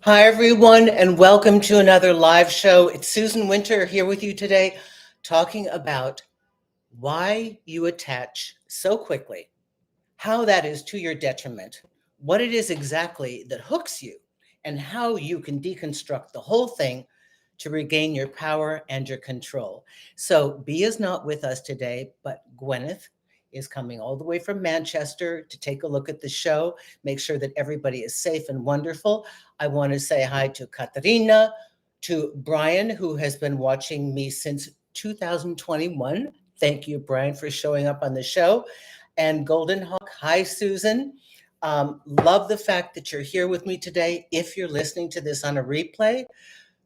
Hi, everyone, and welcome to another live show. It's Susan Winter here with you today, talking about why you attach so quickly, how that is to your detriment, what it is exactly that hooks you, and how you can deconstruct the whole thing to regain your power and your control. So, B is not with us today, but Gwyneth is coming all the way from Manchester to take a look at the show, make sure that everybody is safe and wonderful. I want to say hi to Katarina, to Brian, who has been watching me since 2021. Thank you, Brian, for showing up on the show. And Golden Hawk, hi, Susan. Love the fact that you're here with me today. If you're listening to this on a replay,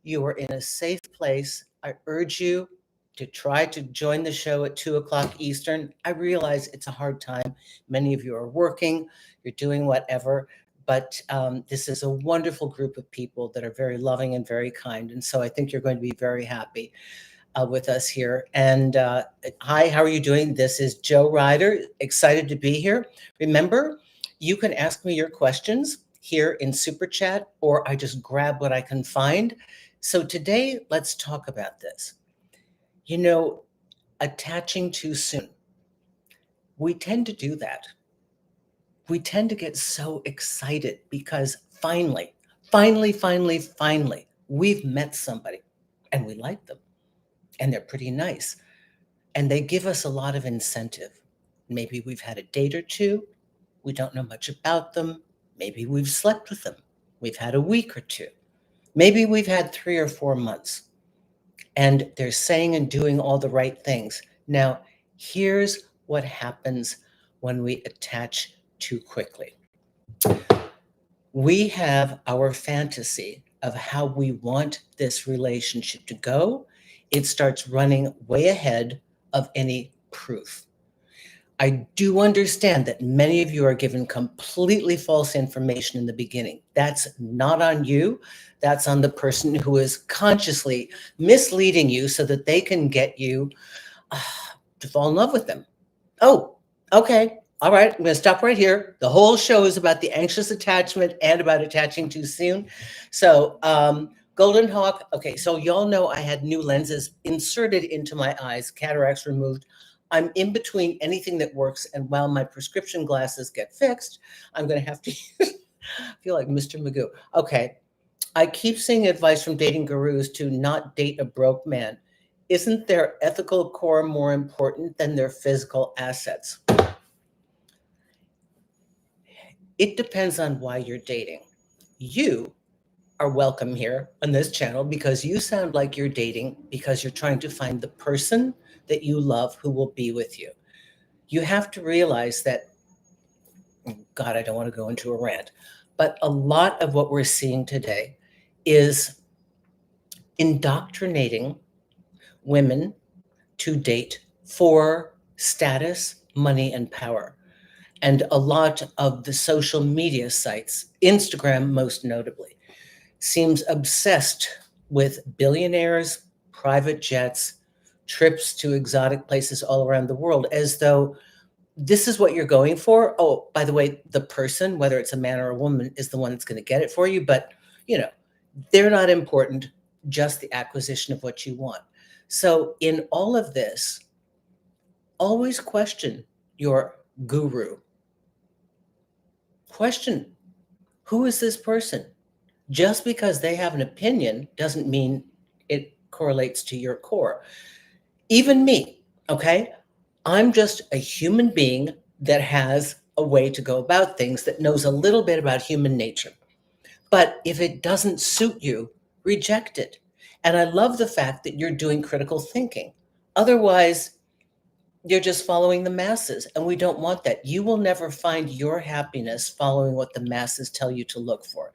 you are in a safe place. I urge you to try to join the show at 2 o'clock Eastern. I realize it's a hard time. Many of you are working, you're doing whatever, but this is a wonderful group of people that are very loving and very kind. And so I think you're going to be very happy with us here. And hi, how are you doing? This is Joe Ryder, excited to be here. Remember, you can ask me your questions here in Super Chat, or I just grab what I can find. So today, let's talk about this. You know, attaching too soon. We tend to do that. We tend to get so excited because finally, we've met somebody and we like them and they're pretty nice and they give us a lot of incentive. Maybe we've had a date or two. We don't know much about them. Maybe we've slept with them. We've had a week or two. Maybe we've had 3 or 4 months. And they're saying and doing all the right things. Now, here's what happens when we attach too quickly. We have our fantasy of how we want this relationship to go. It starts running way ahead of any proof. I do understand that many of you are given completely false information in the beginning. That's not on you. That's on the person who is consciously misleading you so that they can get you to fall in love with them. Oh, okay. All right. I'm going to stop right here. The whole show is about the anxious attachment and about attaching too soon. So, Golden Hawk. Okay. So, y'all know I had new lenses inserted into my eyes, cataracts removed. I'm in between anything that works. And while my prescription glasses get fixed, I'm going to have to feel like Mr. Magoo. Okay. I keep seeing advice from dating gurus to not date a broke man. Isn't their ethical core more important than their physical assets? It depends on why you're dating. You are welcome here on this channel because you sound like you're dating because you're trying to find the person that you love who will be with you. You have to realize that, God, I don't want to go into a rant, but a lot of what we're seeing today is indoctrinating women to date for status, money, and power. And a lot of the social media sites, Instagram most notably, seems obsessed with billionaires, private jets, trips to exotic places all around the world, as though this is what you're going for. Oh, by the way, the person, whether it's a man or a woman, is the one that's going to get it for you. But, you know, they're not important, just the acquisition of what you want. So, in all of this, always question your guru. Question, who is this person? Just because they have an opinion doesn't mean it correlates to your core. Even me, okay? I'm just a human being that has a way to go about things, that knows a little bit about human nature. But if it doesn't suit you, reject it. And I love the fact that you're doing critical thinking. Otherwise, you're just following the masses, and we don't want that. You will never find your happiness following what the masses tell you to look for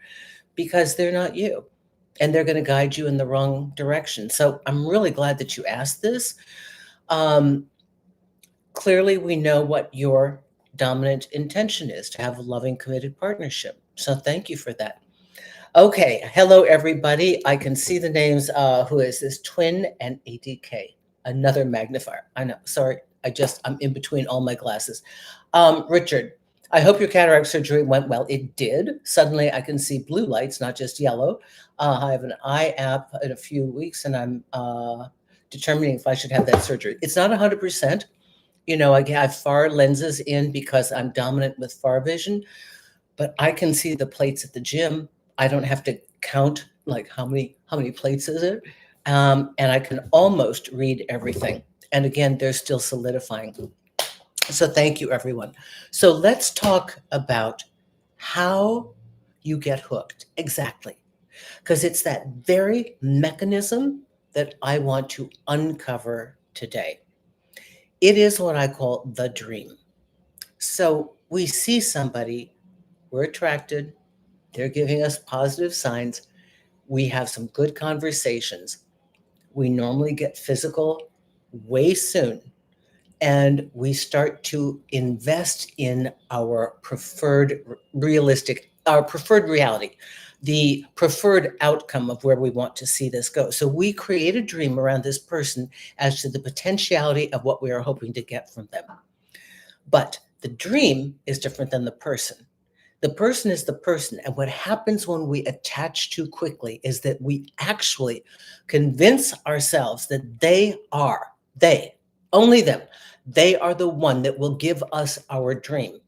because they're not you and they're going to guide you in the wrong direction. So I'm really glad that you asked this. Um, Clearly, we know what your dominant intention is, to have a loving, committed partnership. So thank you for that. Okay. Hello, everybody. I can see the names. Who is this? Twin and ADK. Another magnifier. I know. Sorry. I'm in between all my glasses. Richard, I hope your cataract surgery went well. It did. Suddenly, I can see blue lights, not just yellow. I have an eye app in a few weeks, and I'm determining if I should have that surgery. It's not 100%. You know, I have far lenses in because I'm dominant with far vision, but I can see the plates at the gym. I don't have to count like how many plates is it, and I can almost read everything. And again, they're still solidifying. So thank you, everyone. So let's talk about how you get hooked exactly, because it's that very mechanism that I want to uncover today. It is what I call the dream. So we see somebody, we're attracted, they're giving us positive signs, we have some good conversations, we normally get physical way soon, and we start to invest in our our preferred reality, the preferred outcome of where we want to see this go. So we create a dream around this person as to the potentiality of what we are hoping to get from them. But the dream is different than the person. The person is the person. And what happens when we attach too quickly is that we actually convince ourselves that they, only them, they are the one that will give us our dream.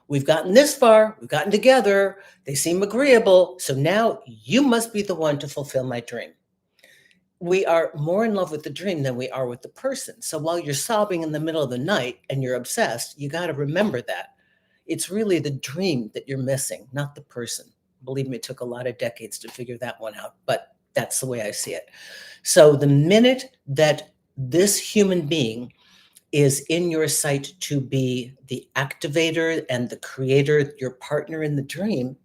We've gotten this far, we've gotten together, they seem agreeable, so now you must be the one to fulfill my dream. We are more in love with the dream than we are with the person. So while you're sobbing in the middle of the night and you're obsessed, you got to remember that it's really the dream that you're missing, not the person. Believe me, it took a lot of decades to figure that one out, but that's the way I see it. So the minute that this human being is in your sight to be the activator and the creator, your partner in the dream,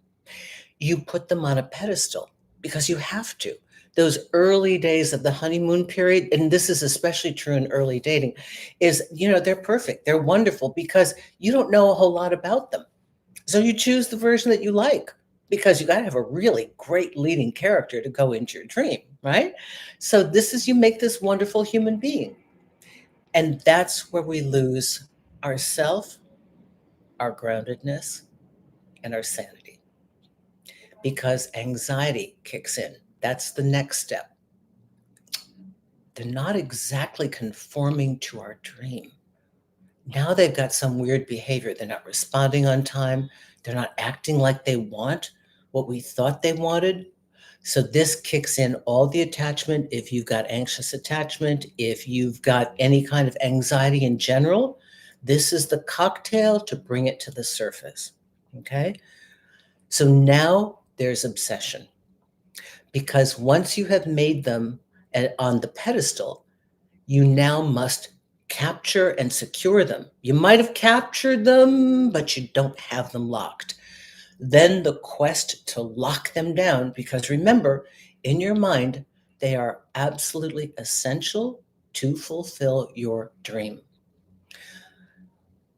you put them on a pedestal because you have to. Those early days of the honeymoon period, and this is especially true in early dating, is, they're perfect. They're wonderful because you don't know a whole lot about them. So you choose the version that you like because you got to have a really great leading character to go into your dream, right? So you make this wonderful human being. And that's where we lose our self, our groundedness, and our sanity because anxiety kicks in. That's the next step. They're not exactly conforming to our dream. Now they've got some weird behavior. They're not responding on time. They're not acting like they want what we thought they wanted. So this kicks in all the attachment. If you've got anxious attachment, if you've got any kind of anxiety in general, this is the cocktail to bring it to the surface. Okay? So now there's obsession. Because once you have made them on the pedestal, you now must capture and secure them. You might have captured them, but you don't have them locked. Then the quest to lock them down, because remember, in your mind, they are absolutely essential to fulfill your dream.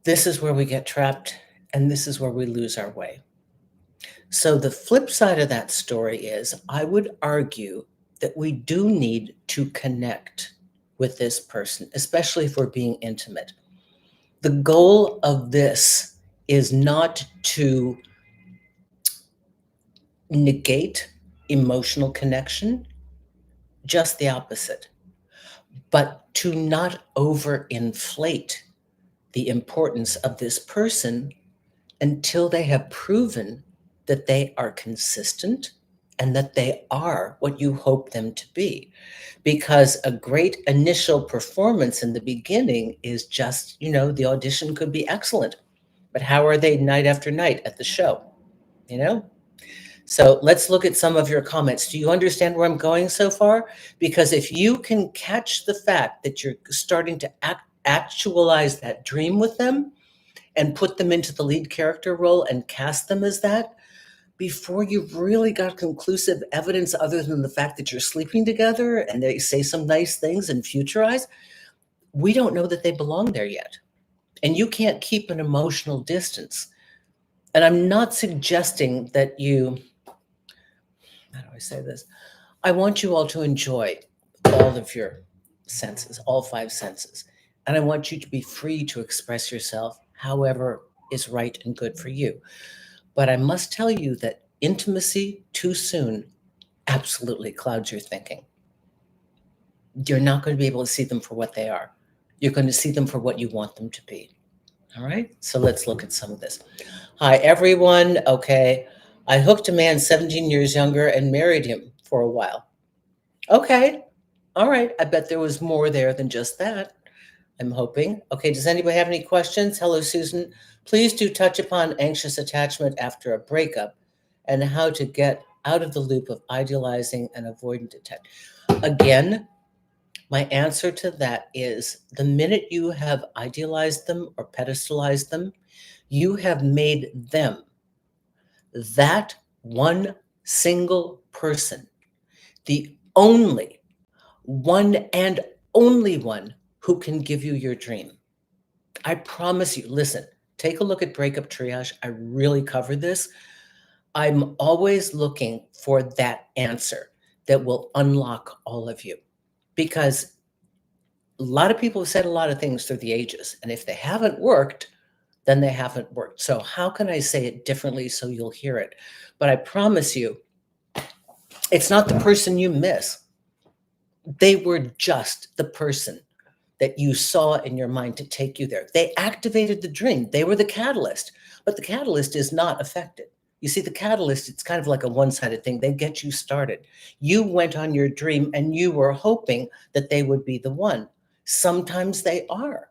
This is where we get trapped, and this is where we lose our way. So the flip side of that story is, I would argue that we do need to connect with this person, especially if we're being intimate. The goal of this is not to negate emotional connection, just the opposite, but to not overinflate the importance of this person until they have proven that they are consistent and that they are what you hope them to be. Because a great initial performance in the beginning is just, the audition could be excellent, but how are they night after night at the show? So let's look at some of your comments. Do you understand where I'm going so far? Because if you can catch the fact that you're starting to actualize that dream with them and put them into the lead character role and cast them as that, before you've really got conclusive evidence other than the fact that you're sleeping together and they say some nice things and futurize, we don't know that they belong there yet. And you can't keep an emotional distance. And I'm not suggesting that how do I say this? I want you all to enjoy all of your senses, all 5 senses. And I want you to be free to express yourself however is right and good for you. But I must tell you that intimacy too soon absolutely clouds your thinking. You're not going to be able to see them for what they are. You're going to see them for what you want them to be. All right, so let's look at some of this. Hi, everyone. Okay, I hooked a man 17 years younger and married him for a while. Okay, all right. I bet there was more there than just that. I'm hoping. Okay, does anybody have any questions? Hello, Susan. Please do touch upon anxious attachment after a breakup and how to get out of the loop of idealizing and avoidant attachment. Again, my answer to that is the minute you have idealized them or pedestalized them, you have made them that one single person, the only one and only one who can give you your dream. I promise you, listen, take a look at breakup triage. I really cover this. I'm always looking for that answer that will unlock all of you, because a lot of people have said a lot of things through the ages, and if they haven't worked, then they haven't worked. So how can I say it differently so you'll hear it? But I promise you, it's not the person you miss. They were just the person that you saw in your mind to take you there. They activated the dream. They were the catalyst, but the catalyst is not affected. You see, the catalyst, it's kind of like a one-sided thing. They get you started. You went on your dream and you were hoping that they would be the one. Sometimes they are.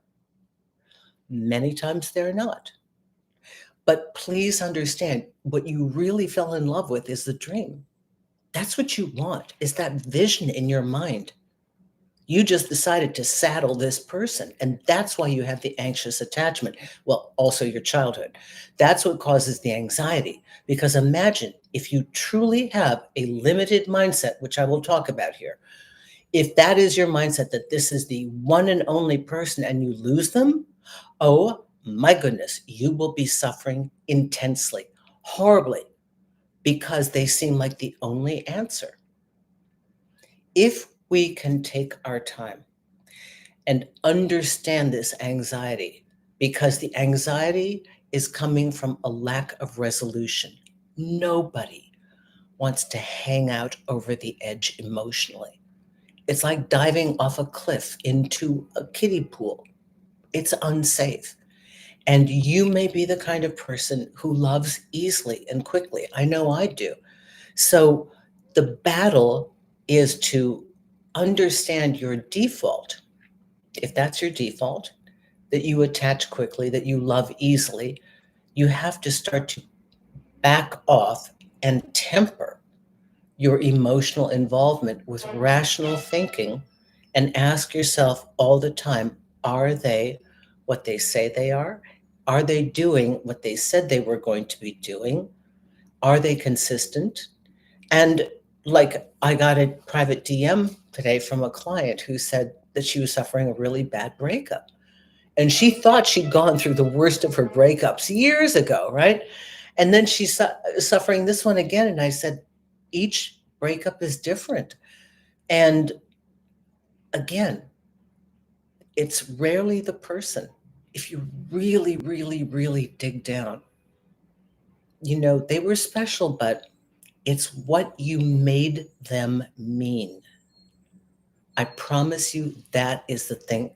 Many times they're not. But please understand, what you really fell in love with is the dream. That's what you want, is that vision in your mind. You just decided to saddle this person, and that's why you have the anxious attachment. Well, also your childhood. That's what causes the anxiety. Because imagine if you truly have a limited mindset, which I will talk about here. If that is your mindset, that this is the one and only person and you lose them, oh my goodness, you will be suffering intensely, horribly, because they seem like the only answer. If we can take our time and understand this anxiety, because the anxiety is coming from a lack of resolution. Nobody wants to hang out over the edge emotionally. It's like diving off a cliff into a kiddie pool. It's unsafe. And you may be the kind of person who loves easily and quickly. I know I do. So the battle is to understand your default. If that's your default, that you attach quickly, that you love easily, you have to start to back off and temper your emotional involvement with rational thinking and ask yourself all the time, are they what they say they are? Are they doing what they said they were going to be doing? Are they consistent? And like, I got a private DM today from a client who said that she was suffering a really bad breakup. And she thought she'd gone through the worst of her breakups years ago, right? And then she's suffering this one again. And I said, each breakup is different. And again, it's rarely the person. If you really, really, really dig down, you know, they were special, but it's what you made them mean. I promise you that is the thing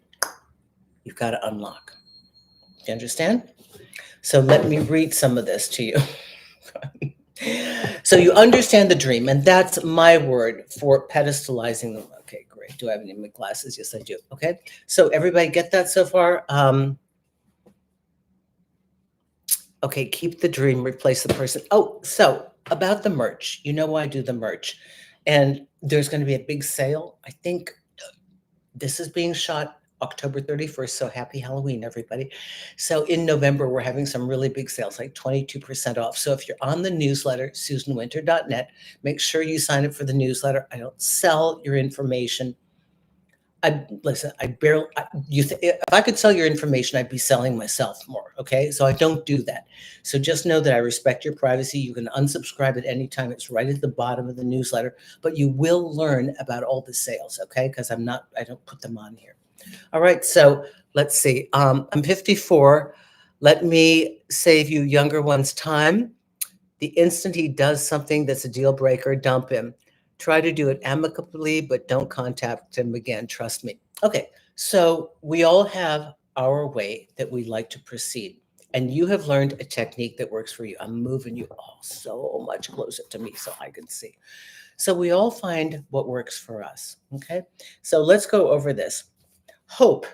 you've got to unlock. You understand? So let me read some of this to you. So you understand the dream, and that's my word for pedestalizing them. Okay, great. Do I have any of my glasses? Yes, I do. Okay. So everybody get that so far? Okay, keep the dream, replace the person. Oh, so about the merch, you know why I do the merch. And there's going to be a big sale. I think this is being shot October 31st. So happy Halloween, everybody. So in November, we're having some really big sales, like 22% off. So if you're on the newsletter, susanwinter.net, make sure you sign up for the newsletter. I don't sell your information. Listen, if I could sell your information, I'd be selling myself more. Okay. So I don't do that. So just know that I respect your privacy. You can unsubscribe at any time. It's right at the bottom of the newsletter, but you will learn about all the sales. Okay. Because I don't put them on here. All right. So let's see. I'm 54. Let me save you younger ones time. The instant he does something that's a deal breaker, dump him. Try to do it amicably, but don't contact him again. Trust me. Okay, so we all have our way that we like to proceed. And you have learned a technique that works for you. I'm moving you all so much closer to me so I can see. So we all find what works for us. Okay, so let's go over this. Hope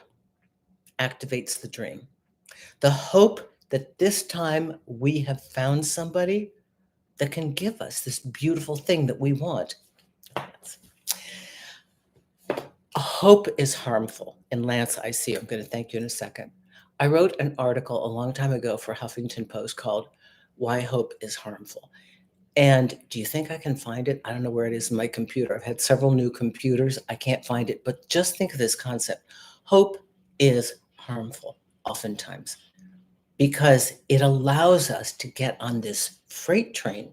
activates the dream. The hope that this time we have found somebody that can give us this beautiful thing that we want. Hope is harmful. And Lance, I see, I'm going to thank you in a second. I wrote an article a long time ago for Huffington Post called Why Hope is Harmful. And do you think I can find it? I don't know where it is in my computer. I've had several new computers. I can't find it. But just think of this concept. Hope is harmful oftentimes because it allows us to get on this freight train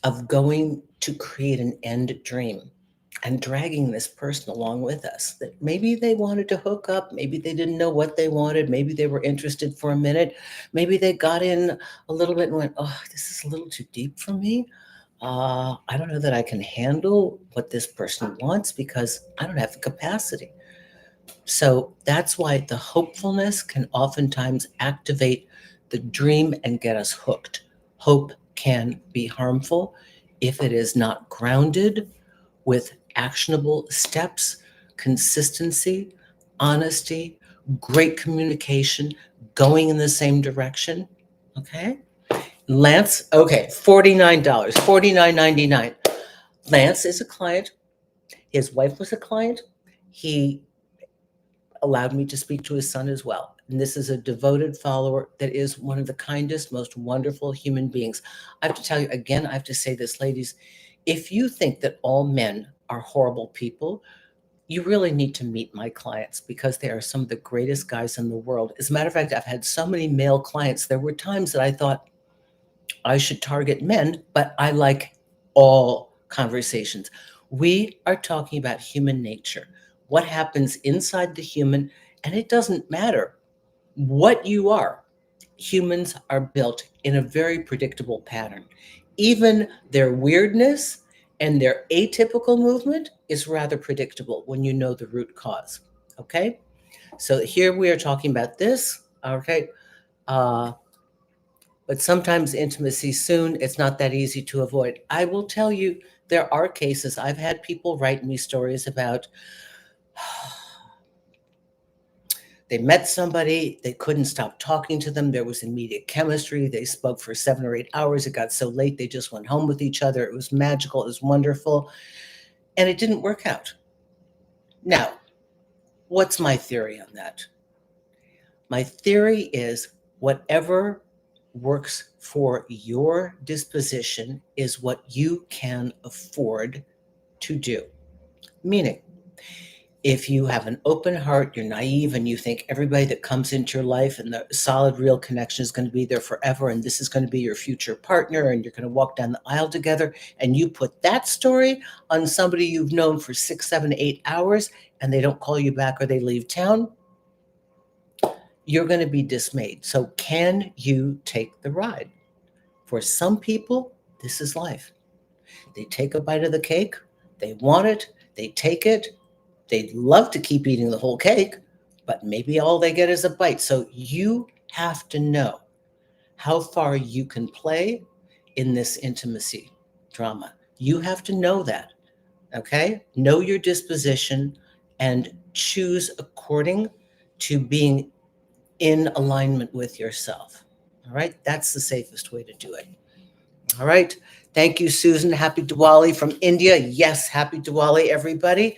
of going to create an end dream and dragging this person along with us that maybe they wanted to hook up, maybe they didn't know what they wanted, maybe they were interested for a minute, maybe they got in a little bit and went, oh, this is a little too deep for me. I don't know that I can handle what this person wants because I don't have the capacity. So that's why the hopefulness can oftentimes activate the dream and get us hooked. Hope can be harmful if it is not grounded with actionable steps, consistency, honesty, great communication, going in the same direction. Okay. Lance, okay, $49, $49.99. Lance is a client. His wife was a client. He allowed me to speak to his son as well. And this is a devoted follower that is one of the kindest, most wonderful human beings. I have to tell you again, I have to say this, ladies, if you think that all men are horrible people, you really need to meet my clients because they are some of the greatest guys in the world. As a matter of fact, I've had so many male clients. There were times that I thought I should target men, but I like all conversations. We are talking about human nature, what happens inside the human, and it doesn't matter what you are. Humans are built in a very predictable pattern. Even their weirdness and their atypical movement is rather predictable when you know the root cause. Okay? So here we are talking about this. Okay. Uh, but sometimes intimacy soon, it's not that easy to avoid. I will tell you, there are cases. I've had people write me stories about they met somebody, they couldn't stop talking to them. There was immediate chemistry. They spoke for 7 or 8 hours. It got so late, they just went home with each other. It was magical. It was wonderful. And it didn't work out. Now, what's my theory on that? My theory is whatever works for your disposition is what you can afford to do. Meaning, if you have an open heart, you're naive, and you think everybody that comes into your life and the solid, real connection is going to be there forever, and this is going to be your future partner, and you're going to walk down the aisle together, and you put that story on somebody you've known for 6, 7, 8 hours, and they don't call you back or they leave town, you're going to be dismayed. So, can you take the ride? For some people, this is life. They take a bite of the cake, they want it, they take it, they'd love to keep eating the whole cake, but maybe all they get is a bite. So you have to know how far you can play in this intimacy drama. You have to know that, okay? Know your disposition and choose according to being in alignment with yourself. All right? That's the safest way to do it. All right. Thank you, Susan. Happy Diwali from India. Yes, happy Diwali, everybody.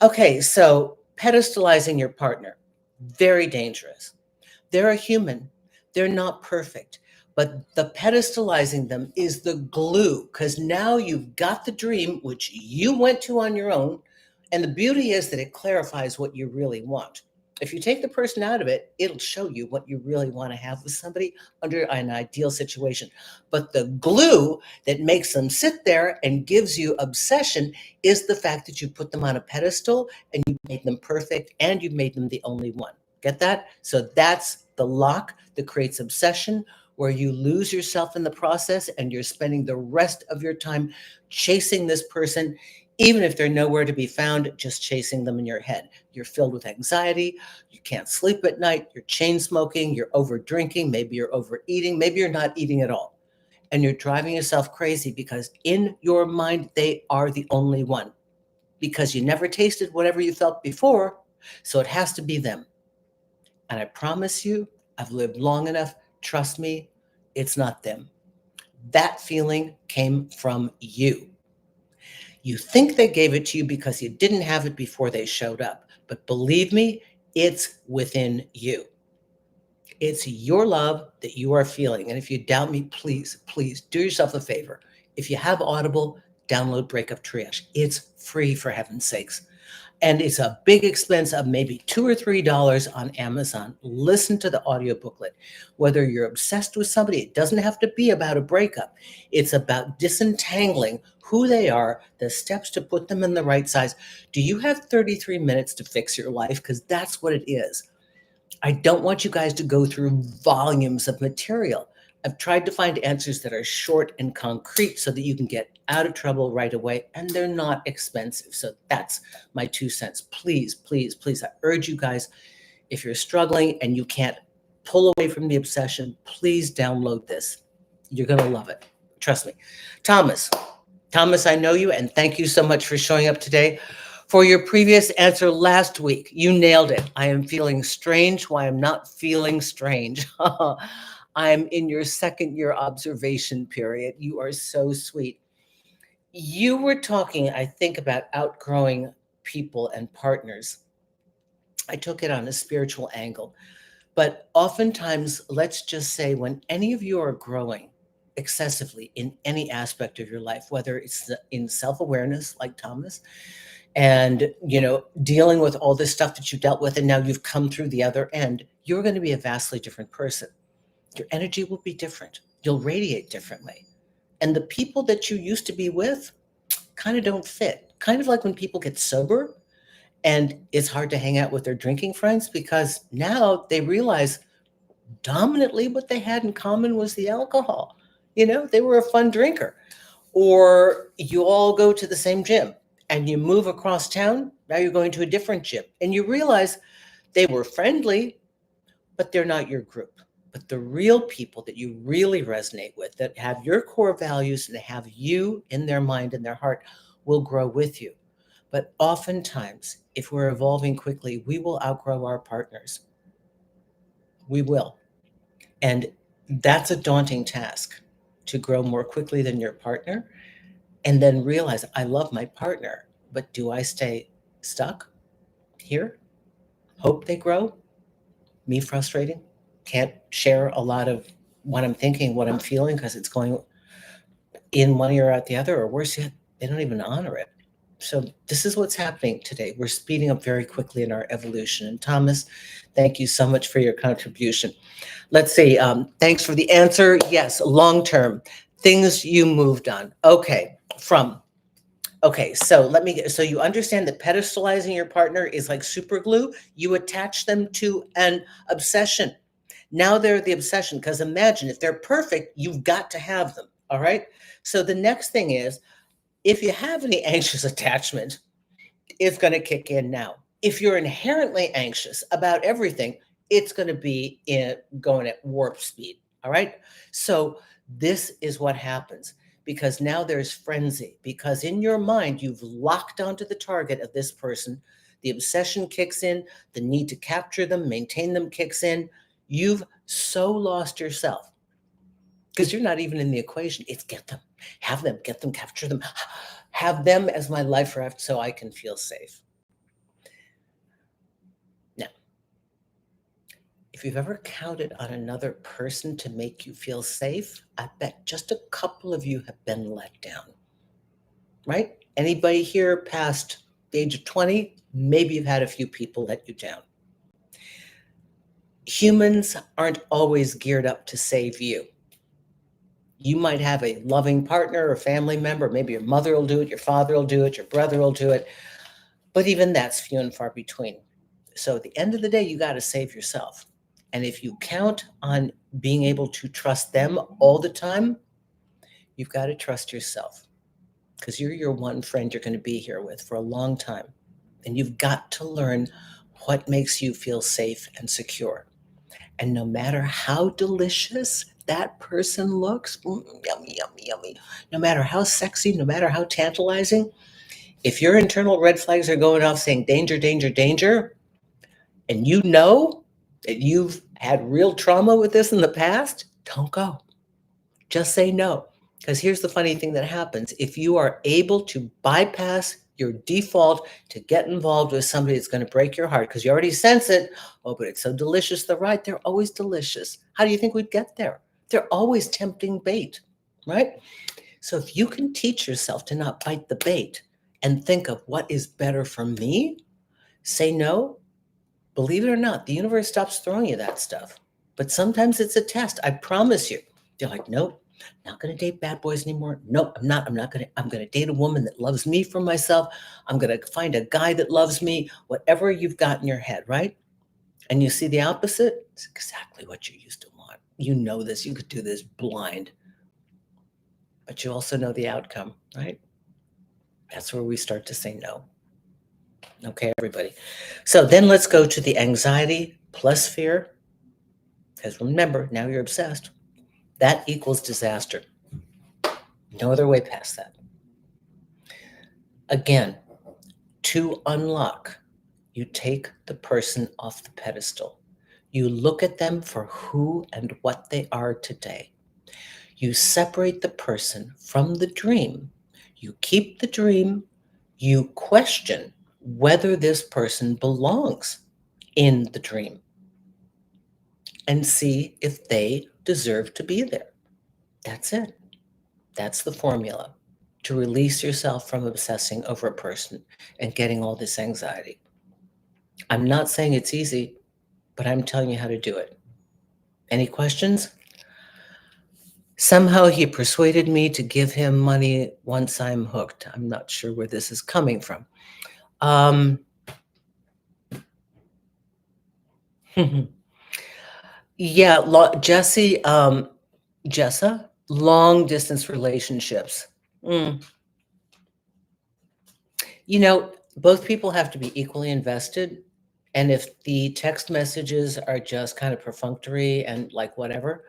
Okay, so pedestalizing your partner, very dangerous. They're a human, they're not perfect, but the pedestalizing them is the glue because now you've got the dream, which you went to on your own. And the beauty is that it clarifies what you really want. If you take the person out of it, it'll show you what you really want to have with somebody under an ideal situation. But the glue that makes them sit there and gives you obsession is the fact that you put them on a pedestal and you made them perfect and you made them the only one. Get that? So that's the lock that creates obsession, where you lose yourself in the process and you're spending the rest of your time chasing this person, even if they're nowhere to be found, just chasing them in your head. You're filled with anxiety. You can't sleep at night. You're chain smoking. You're over drinking. Maybe you're overeating. Maybe you're not eating at all. And you're driving yourself crazy because in your mind, they are the only one, because you never tasted whatever you felt before. So it has to be them. And I promise you, I've lived long enough. Trust me, it's not them. That feeling came from you. You think they gave it to you because you didn't have it before they showed up. But believe me, it's within you. It's your love that you are feeling. And if you doubt me, please, please do yourself a favor. If you have Audible, download Breakup Triage. It's free, for heaven's sakes. And it's a big expense of maybe $2 or $3 on Amazon. Listen to the audio booklet. Whether you're obsessed with somebody, it doesn't have to be about a breakup. It's about disentangling who they are, the steps to put them in the right size. Do you have 33 minutes to fix your life? Because that's what it is. I don't want you guys to go through volumes of material. I've tried to find answers that are short and concrete so that you can get out of trouble right away, and they're not expensive. So that's my 2 cents. Please, please, please, I urge you guys, if you're struggling and you can't pull away from the obsession, please download this. You're going to love it. Trust me. Thomas, I know you, and thank you so much for showing up today. For your previous answer last week, you nailed it. I am feeling strange. Why I'm not feeling strange. I'm in your second year observation period. You are so sweet. You were talking, I think, about outgrowing people and partners. I took it on a spiritual angle. But oftentimes, let's just say when any of you are growing excessively in any aspect of your life, whether it's in self-awareness, like Thomas, and dealing with all this stuff that you dealt with, and now you've come through the other end, you're going to be a vastly different person. Your energy will be different. You'll radiate differently. And the people that you used to be with kind of don't fit. Kind of like when people get sober and it's hard to hang out with their drinking friends, because now they realize dominantly what they had in common was the alcohol. They were a fun drinker. Or you all go to the same gym and you move across town. Now you're going to a different gym and you realize they were friendly, but they're not your group. But the real people that you really resonate with, that have your core values and have you in their mind and their heart, will grow with you. But oftentimes, if we're evolving quickly, we will outgrow our partners. We will. And that's a daunting task, to grow more quickly than your partner and then realize, I love my partner, but do I stay stuck here? Hope they grow? Me frustrating? Can't share a lot of what I'm thinking, what I'm feeling, because it's going in one ear out the other, or worse yet, they don't even honor it. So this is what's happening today. We're speeding up very quickly in our evolution. And Thomas, thank you so much for your contribution. Let's see. Thanks for the answer. Yes, long-term things you moved on. Okay, so you understand that pedestalizing your partner is like super glue. You attach them to an obsession. Now they're the obsession, because imagine if they're perfect, you've got to have them. All right. So the next thing is, if you have any anxious attachment, it's going to kick in now. If you're inherently anxious about everything, it's going to be going at warp speed. All right. So this is what happens, because now there's frenzy, because in your mind, you've locked onto the target of this person. The obsession kicks in, the need to capture them, maintain them kicks in. You've so lost yourself, because you're not even in the equation. It's get them, have them, get them, capture them, have them as my life raft so I can feel safe. Now, if you've ever counted on another person to make you feel safe, I bet just a couple of you have been let down, right? Anybody here past the age of 20, maybe you've had a few people let you down. Humans aren't always geared up to save you. You might have a loving partner or family member. Maybe your mother will do it, your father will do it, your brother will do it. But even that's few and far between. So at the end of the day, you got to save yourself. And if you count on being able to trust them all the time, you've got to trust yourself, because you're your one friend you're going to be here with for a long time. And you've got to learn what makes you feel safe and secure. And no matter how delicious that person looks, yummy, yummy, yummy, no matter how sexy, no matter how tantalizing, if your internal red flags are going off saying danger, danger, danger, and you know that you've had real trauma with this in the past, don't go. Just say no. Because here's the funny thing that happens. If you are able to bypass your default to get involved with somebody that's going to break your heart, because you already sense it, oh, but it's so delicious, the ride, they're always delicious. How do you think we'd get there? They're always tempting bait, right? So if you can teach yourself to not bite the bait and think of what is better for me, say no. Believe it or not, the universe stops throwing you that stuff. But sometimes it's a test. I promise you. They're like, nope, not going to date bad boys anymore. Nope, I'm not. I'm going to date a woman that loves me for myself. I'm going to find a guy that loves me. Whatever you've got in your head, right? And you see the opposite, it's exactly what you used to want. You know this. You could do this blind. But you also know the outcome, right? That's where we start to say no. Okay, everybody. So then let's go to the anxiety plus fear. Because remember, now you're obsessed. That equals disaster. No other way past that. Again, to unlock, you take the person off the pedestal. You look at them for who and what they are today. You separate the person from the dream. You keep the dream. You question whether this person belongs in the dream and see if they deserve to be there. That's it. That's the formula to release yourself from obsessing over a person and getting all this anxiety. I'm not saying it's easy, but I'm telling you how to do it. Any questions? Somehow he persuaded me to give him money once I'm hooked. I'm not sure where this is coming from. Yeah, Jesse, Jessa, long distance relationships. Mm. You know, both people have to be equally invested. And if the text messages are just kind of perfunctory and like whatever,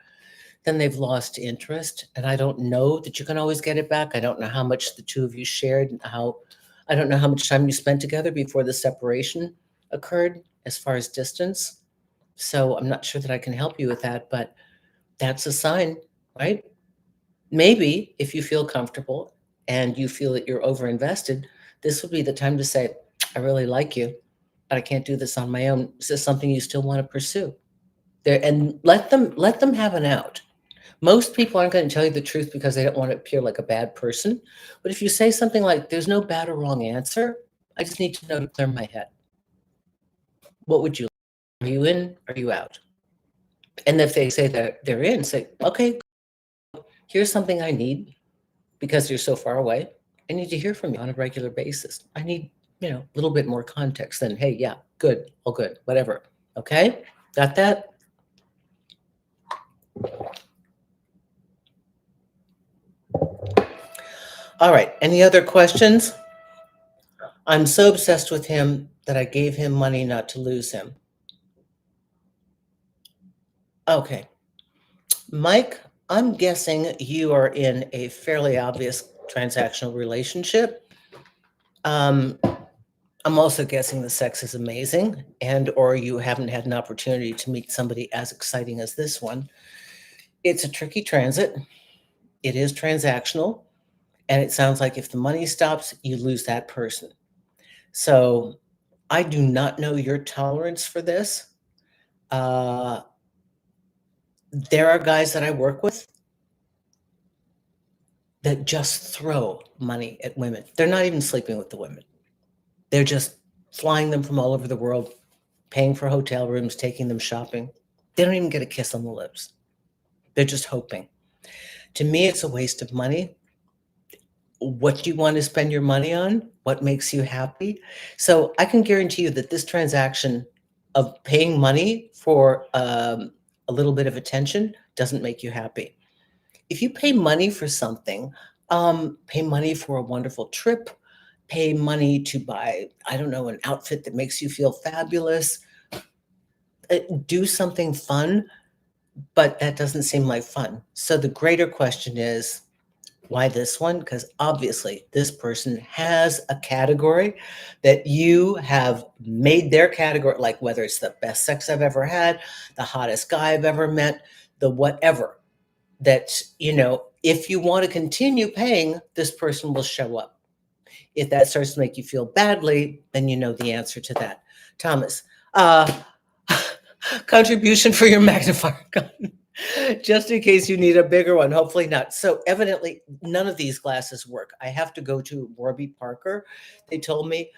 then they've lost interest. And I don't know that you can always get it back. I don't know how much the two of you shared and I don't know how much time you spent together before the separation occurred as far as distance. So I'm not sure that I can help you with that, but that's a sign, right? Maybe if you feel comfortable and you feel that you're overinvested, this would be the time to say, I really like you, but I can't do this on my own. Is this something you still want to pursue? There, and let them have an out. Most people aren't going to tell you the truth because they don't want to appear like a bad person. But if you say something like, there's no bad or wrong answer, I just need to know to clear my head. What would you like? Are you in? Are you out? And if they say that they're in, say, okay, here's something I need because you're so far away. I need to hear from you on a regular basis. I need, a little bit more context than, hey, yeah, good, all good, whatever. Okay? Got that? All right. Any other questions? I'm so obsessed with him that I gave him money not to lose him. Okay. Mike, I'm guessing you are in a fairly obvious transactional relationship. I'm also guessing the sex is amazing or you haven't had an opportunity to meet somebody as exciting as this one. It's a tricky transit. It is transactional. And it sounds like if the money stops, you lose that person. So I do not know your tolerance for this. There are guys that I work with that just throw money at women. They're not even sleeping with the women. They're just flying them from all over the world, paying for hotel rooms, taking them shopping. They don't even get a kiss on the lips. They're just hoping. To me, it's a waste of money. What do you want to spend your money on? What makes you happy? So I can guarantee you that this transaction of paying money for a little bit of attention doesn't make you happy. If you pay money for something, pay money for a wonderful trip, pay money to buy, I don't know, an outfit that makes you feel fabulous, do something fun, but that doesn't seem like fun. So the greater question is, why this one? Because obviously this person has a category that you have made their category, like whether it's the best sex I've ever had, the hottest guy I've ever met, the whatever, that, if you want to continue paying, this person will show up. If that starts to make you feel badly, then you know the answer to that. Thomas, uh, contribution for your magnifier gun. Just in case you need a bigger one, hopefully not. So evidently, none of these glasses work. I have to go to Warby Parker. They told me.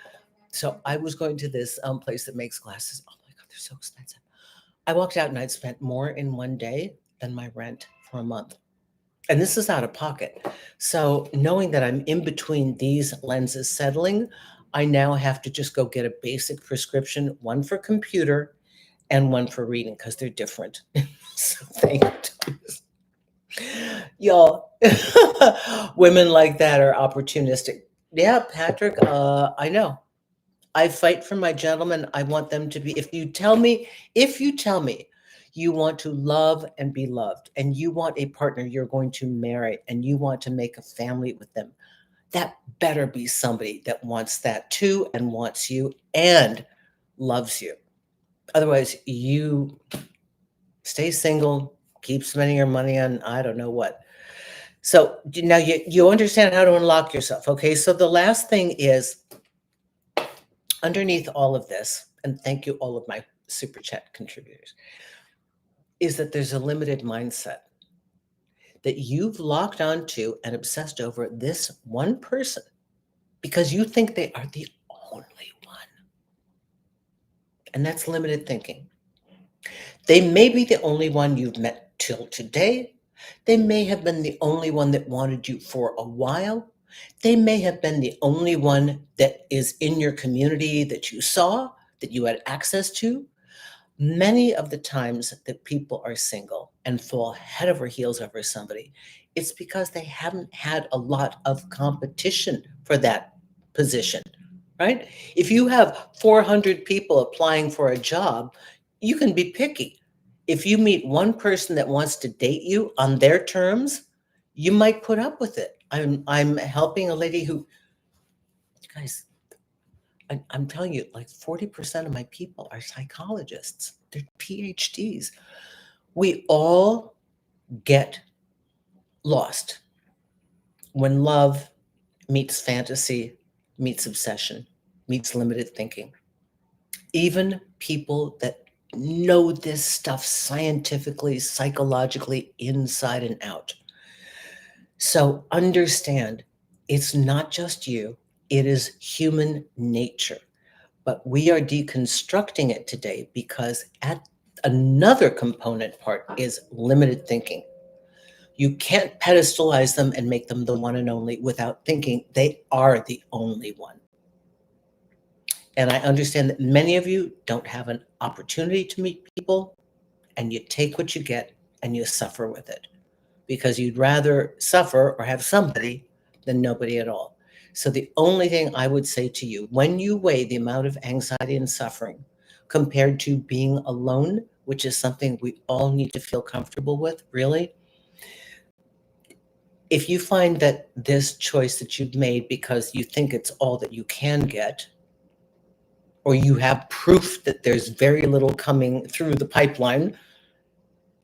So I was going to this place that makes glasses. Oh my God, they're so expensive. I walked out and I'd spent more in one day than my rent for a month. And this is out of pocket. So knowing that I'm in between these lenses settling, I now have to just go get a basic prescription, one for computer and one for reading because they're different. So thank you. Y'all, women like that are opportunistic. Yeah, Patrick, I know. I fight for my gentlemen. I want them to be, if you tell me you want to love and be loved, and you want a partner you're going to marry, and you want to make a family with them, that better be somebody that wants that too, and wants you and loves you. Otherwise, you stay single, keep spending your money on I don't know what. So now you understand how to unlock yourself. Okay. So the last thing is underneath all of this, and thank you, all of my super chat contributors, is that there's a limited mindset that you've locked onto and obsessed over this one person because you think they are the only one. And that's limited thinking. They may be the only one you've met till today. They may have been the only one that wanted you for a while. They may have been the only one that is in your community that you saw, that you had access to. Many of the times that people are single and fall head over heels over somebody, it's because they haven't had a lot of competition for that position, right? If you have 400 people applying for a job, you can be picky. If you meet one person that wants to date you on their terms, you might put up with it. I'm helping a lady who, guys, I'm telling you, like 40% of my people are psychologists. They're PhDs. We all get lost when love meets fantasy, meets obsession, meets limited thinking. Even people that know this stuff scientifically, psychologically, inside and out. So understand, it's not just you, it is human nature. But we are deconstructing it today because another component part is limited thinking. You can't pedestalize them and make them the one and only without thinking they are the only one. And I understand that many of you don't have an opportunity to meet people, and you take what you get and you suffer with it because you'd rather suffer or have somebody than nobody at all. So the only thing I would say to you, when you weigh the amount of anxiety and suffering compared to being alone, which is something we all need to feel comfortable with, really, if you find that this choice that you've made because you think it's all that you can get, or you have proof that there's very little coming through the pipeline,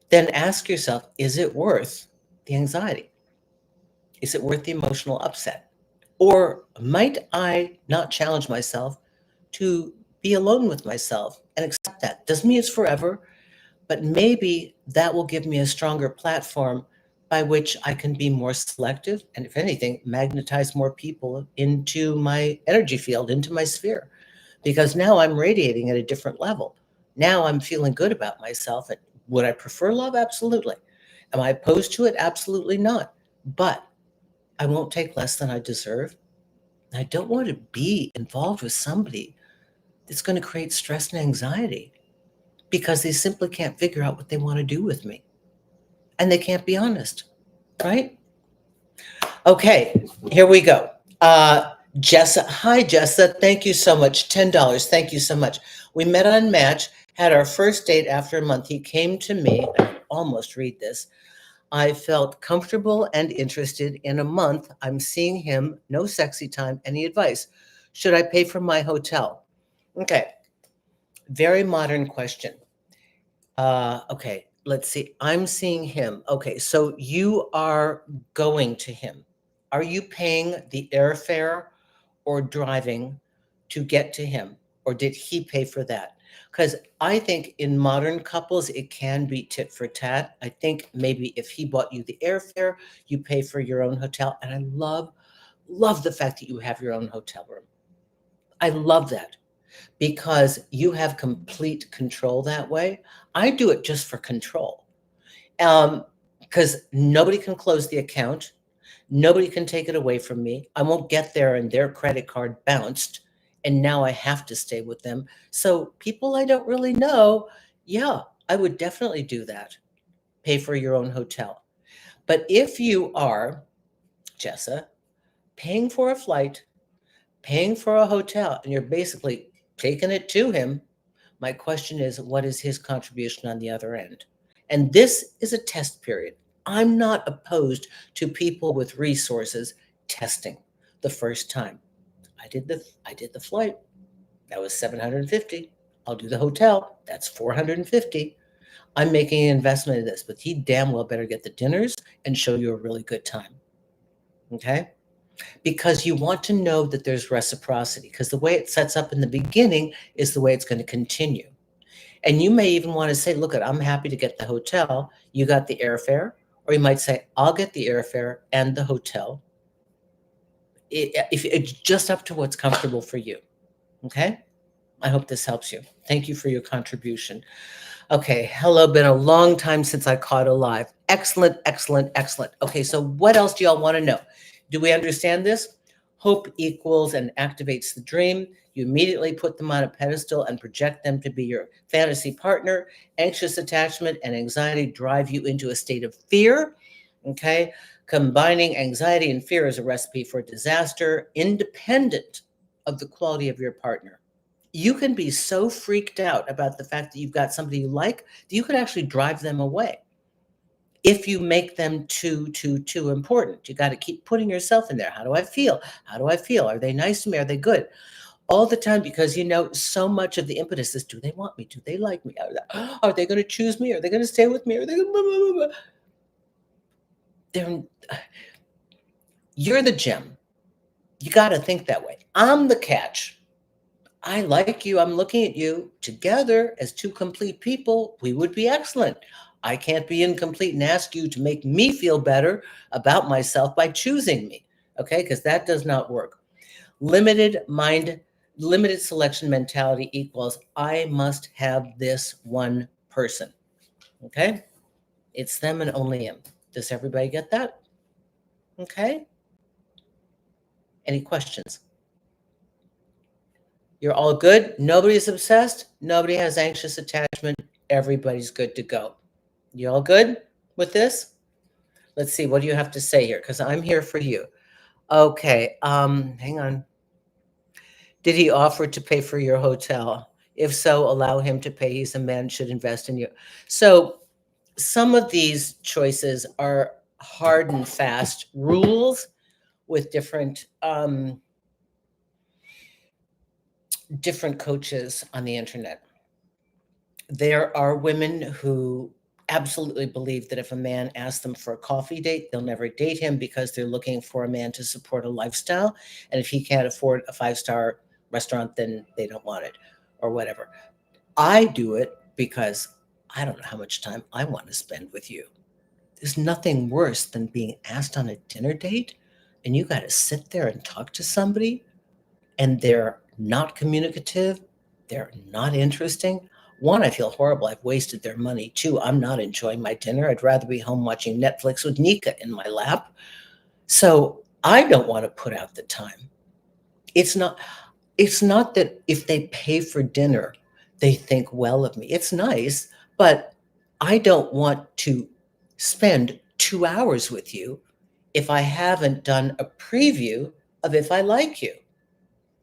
then ask yourself, is it worth the anxiety? Is it worth the emotional upset? Or might I not challenge myself to be alone with myself and accept that? Doesn't mean it's forever, but maybe that will give me a stronger platform by which I can be more selective and, if anything, magnetize more people into my energy field, into my sphere. Because now I'm radiating at a different level. Now I'm feeling good about myself. And would I prefer love? Absolutely. Am I opposed to it? Absolutely not. But I won't take less than I deserve. I don't want to be involved with somebody that's going to create stress and anxiety. because they simply can't figure out what they want to do with me. And they can't be honest, right? Okay, here we go. Jessa, hi Jessa, thank you so much. $10, thank you so much. We met on Match, had our first date after a month. He came to me, I can almost read this. I felt comfortable and interested. In a month, I'm seeing him, no sexy time. Any advice? Should I pay for my hotel? Okay, very modern question. Okay, let's see. I'm seeing him. Okay, so you are going to him. Are you paying the airfare or driving to get to him? Or did he pay for that? Because I think in modern couples, it can be tit for tat. I think maybe if he bought you the airfare, you pay for your own hotel. And I love the fact that you have your own hotel room. I love that because you have complete control that way. I do it just for control. Because nobody can close the account. Nobody can take it away from me. I won't get there and their credit card bounced. And now I have to stay with them. So people I don't really know, yeah, I would definitely do that. Pay for your own hotel. But if you are, Jessa, paying for a flight, paying for a hotel, and you're basically taking it to him, my question is, what is his contribution on the other end? And this is a test period. I'm not opposed to people with resources testing the first time. I did the flight. That was 750. I'll do the hotel. That's 450. I'm making an investment in this, but he damn well better get the dinners and show you a really good time. Okay? Because you want to know that there's reciprocity, because the way it sets up in the beginning is the way it's going to continue. And you may even want to say, look, I'm happy to get the hotel. You got the airfare. Or you might say, I'll get the airfare and the hotel. If it's just up to what's comfortable for you. Okay? I hope this helps you. Thank you for your contribution. Okay, hello, been a long time since I caught a live. Excellent, excellent, excellent. Okay, so what else do y'all want to know? Do we understand this? Hope equals and activates the dream. You immediately put them on a pedestal and project them to be your fantasy partner. Anxious attachment and anxiety drive you into a state of fear. Okay, combining anxiety and fear is a recipe for disaster, independent of the quality of your partner. You can be so freaked out about the fact that you've got somebody you like that you could actually drive them away if you make them too important. You got to keep putting yourself in there. How do I feel? How do I feel? Are they nice to me? Are they good? All the time, because so much of the impetus is, do they want me? Do they like me? Are they going to choose me? Are they going to stay with me? Are they going to... You're the gem. You got to think that way. I'm the catch. I like you. I'm looking at you. Together, as two complete people, we would be excellent. I can't be incomplete and ask you to make me feel better about myself by choosing me, okay? Because that does not work. Limited selection mentality equals, I must have this one person, okay? It's them and only him. Does everybody get that? Okay? Any questions? You're all good. Nobody's obsessed. Nobody has anxious attachment. Everybody's good to go. You all good with this? Let's see. What do you have to say here? Because I'm here for you. Okay. Hang on. Did he offer to pay for your hotel? If so, allow him to pay. He's a man, should invest in you. So some of these choices are hard and fast rules with different coaches on the internet. There are women who absolutely believe that if a man asks them for a coffee date, they'll never date him because they're looking for a man to support a lifestyle. And if he can't afford a 5-star restaurant, then they don't want it or whatever. I do it because I don't know how much time I want to spend with you. There's nothing worse than being asked on a dinner date and you got to sit there and talk to somebody and they're not communicative, they're not interesting. One, I feel horrible. I've wasted their money. Two, I'm not enjoying my dinner. I'd rather be home watching Netflix with Nika in my lap. So I don't want to put out the time. It's not that if they pay for dinner, they think well of me. It's nice, but I don't want to spend 2 hours with you if I haven't done a preview of if I like you.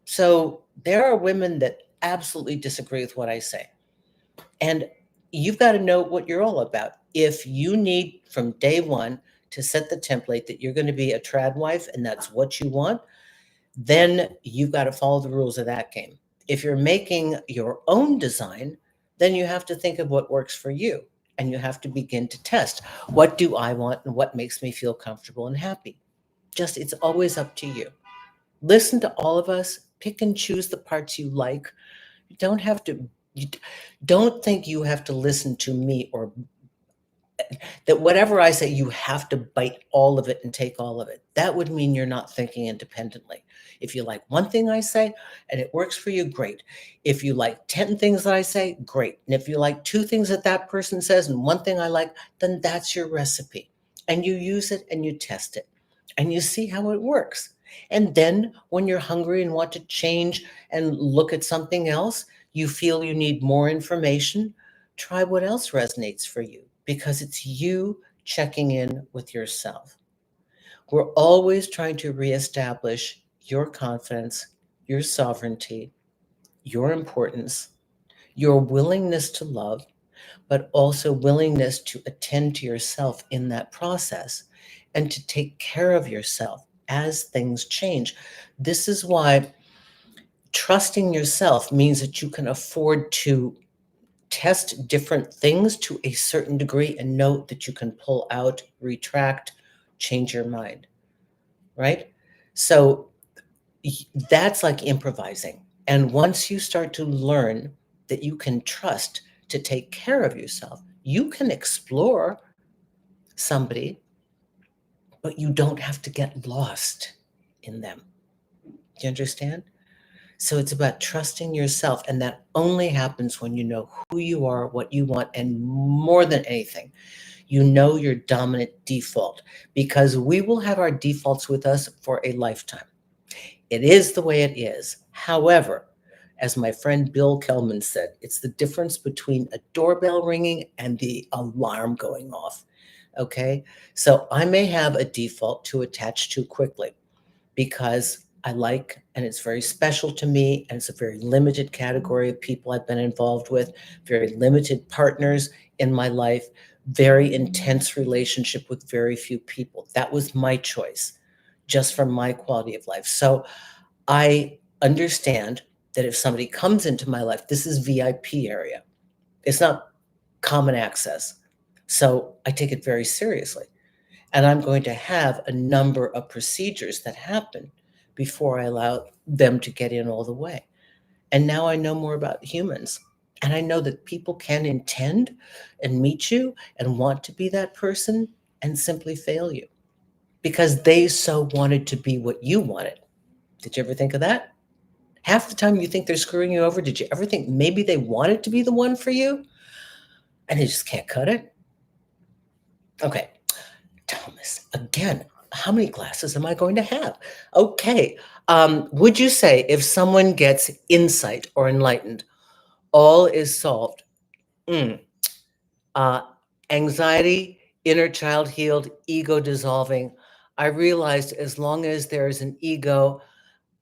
So there are women that absolutely disagree with what I say. And you've got to know what you're all about. If you need from day one to set the template that you're going to be a trad wife and that's what you want, then you've got to follow the rules of that game. If you're making your own design, then you have to think of what works for you and you have to begin to test what do I want and what makes me feel comfortable and happy. Just it's always up to you. Listen to all of us, pick and choose the parts you like. You don't have to you don't think you have to listen to me or that whatever I say, you have to bite all of it and take all of it. That would mean you're not thinking independently. If you like one thing I say and it works for you, great. If you like 10 things that I say, great. And if you like two things that that person says and one thing I like, then that's your recipe. And you use it and you test it and you see how it works. And then when you're hungry and want to change and look at something else, you feel you need more information, try what else resonates for you because it's you checking in with yourself. We're always trying to reestablish your confidence, your sovereignty, your importance, your willingness to love, but also willingness to attend to yourself in that process and to take care of yourself as things change. This is why trusting yourself means that you can afford to test different things to a certain degree and note that you can pull out, retract, change your mind, right? So that's like improvising. And once you start to learn that you can trust to take care of yourself, you can explore somebody, but you don't have to get lost in them. Do you understand? So it's about trusting yourself. And that only happens when you know who you are, what you want, and more than anything, you know your dominant default because we will have our defaults with us for a lifetime. It is the way it is. However, as my friend Bill Kelman said, it's the difference between a doorbell ringing and the alarm going off. Okay. So I may have a default to attach to quickly because I like, and it's very special to me, and it's a very limited category of people I've been involved with, very limited partners in my life, very intense relationship with very few people. That was my choice, just from my quality of life. So I understand that if somebody comes into my life, this is VIP area. It's not common access. So I take it very seriously. And I'm going to have a number of procedures that happen before I allow them to get in all the way. And now I know more about humans. And I know that people can intend and meet you and want to be that person and simply fail you because they so wanted to be what you wanted. Did you ever think of that? Half the time you think they're screwing you over. Did you ever think maybe they wanted to be the one for you and they just can't cut it? Okay. Thomas, again, how many glasses am I going to have? Okay. Would you say if someone gets insight or enlightened, all is solved? Mm. Uh, Anxiety, inner child healed, ego dissolving. I realized as long as there is an ego,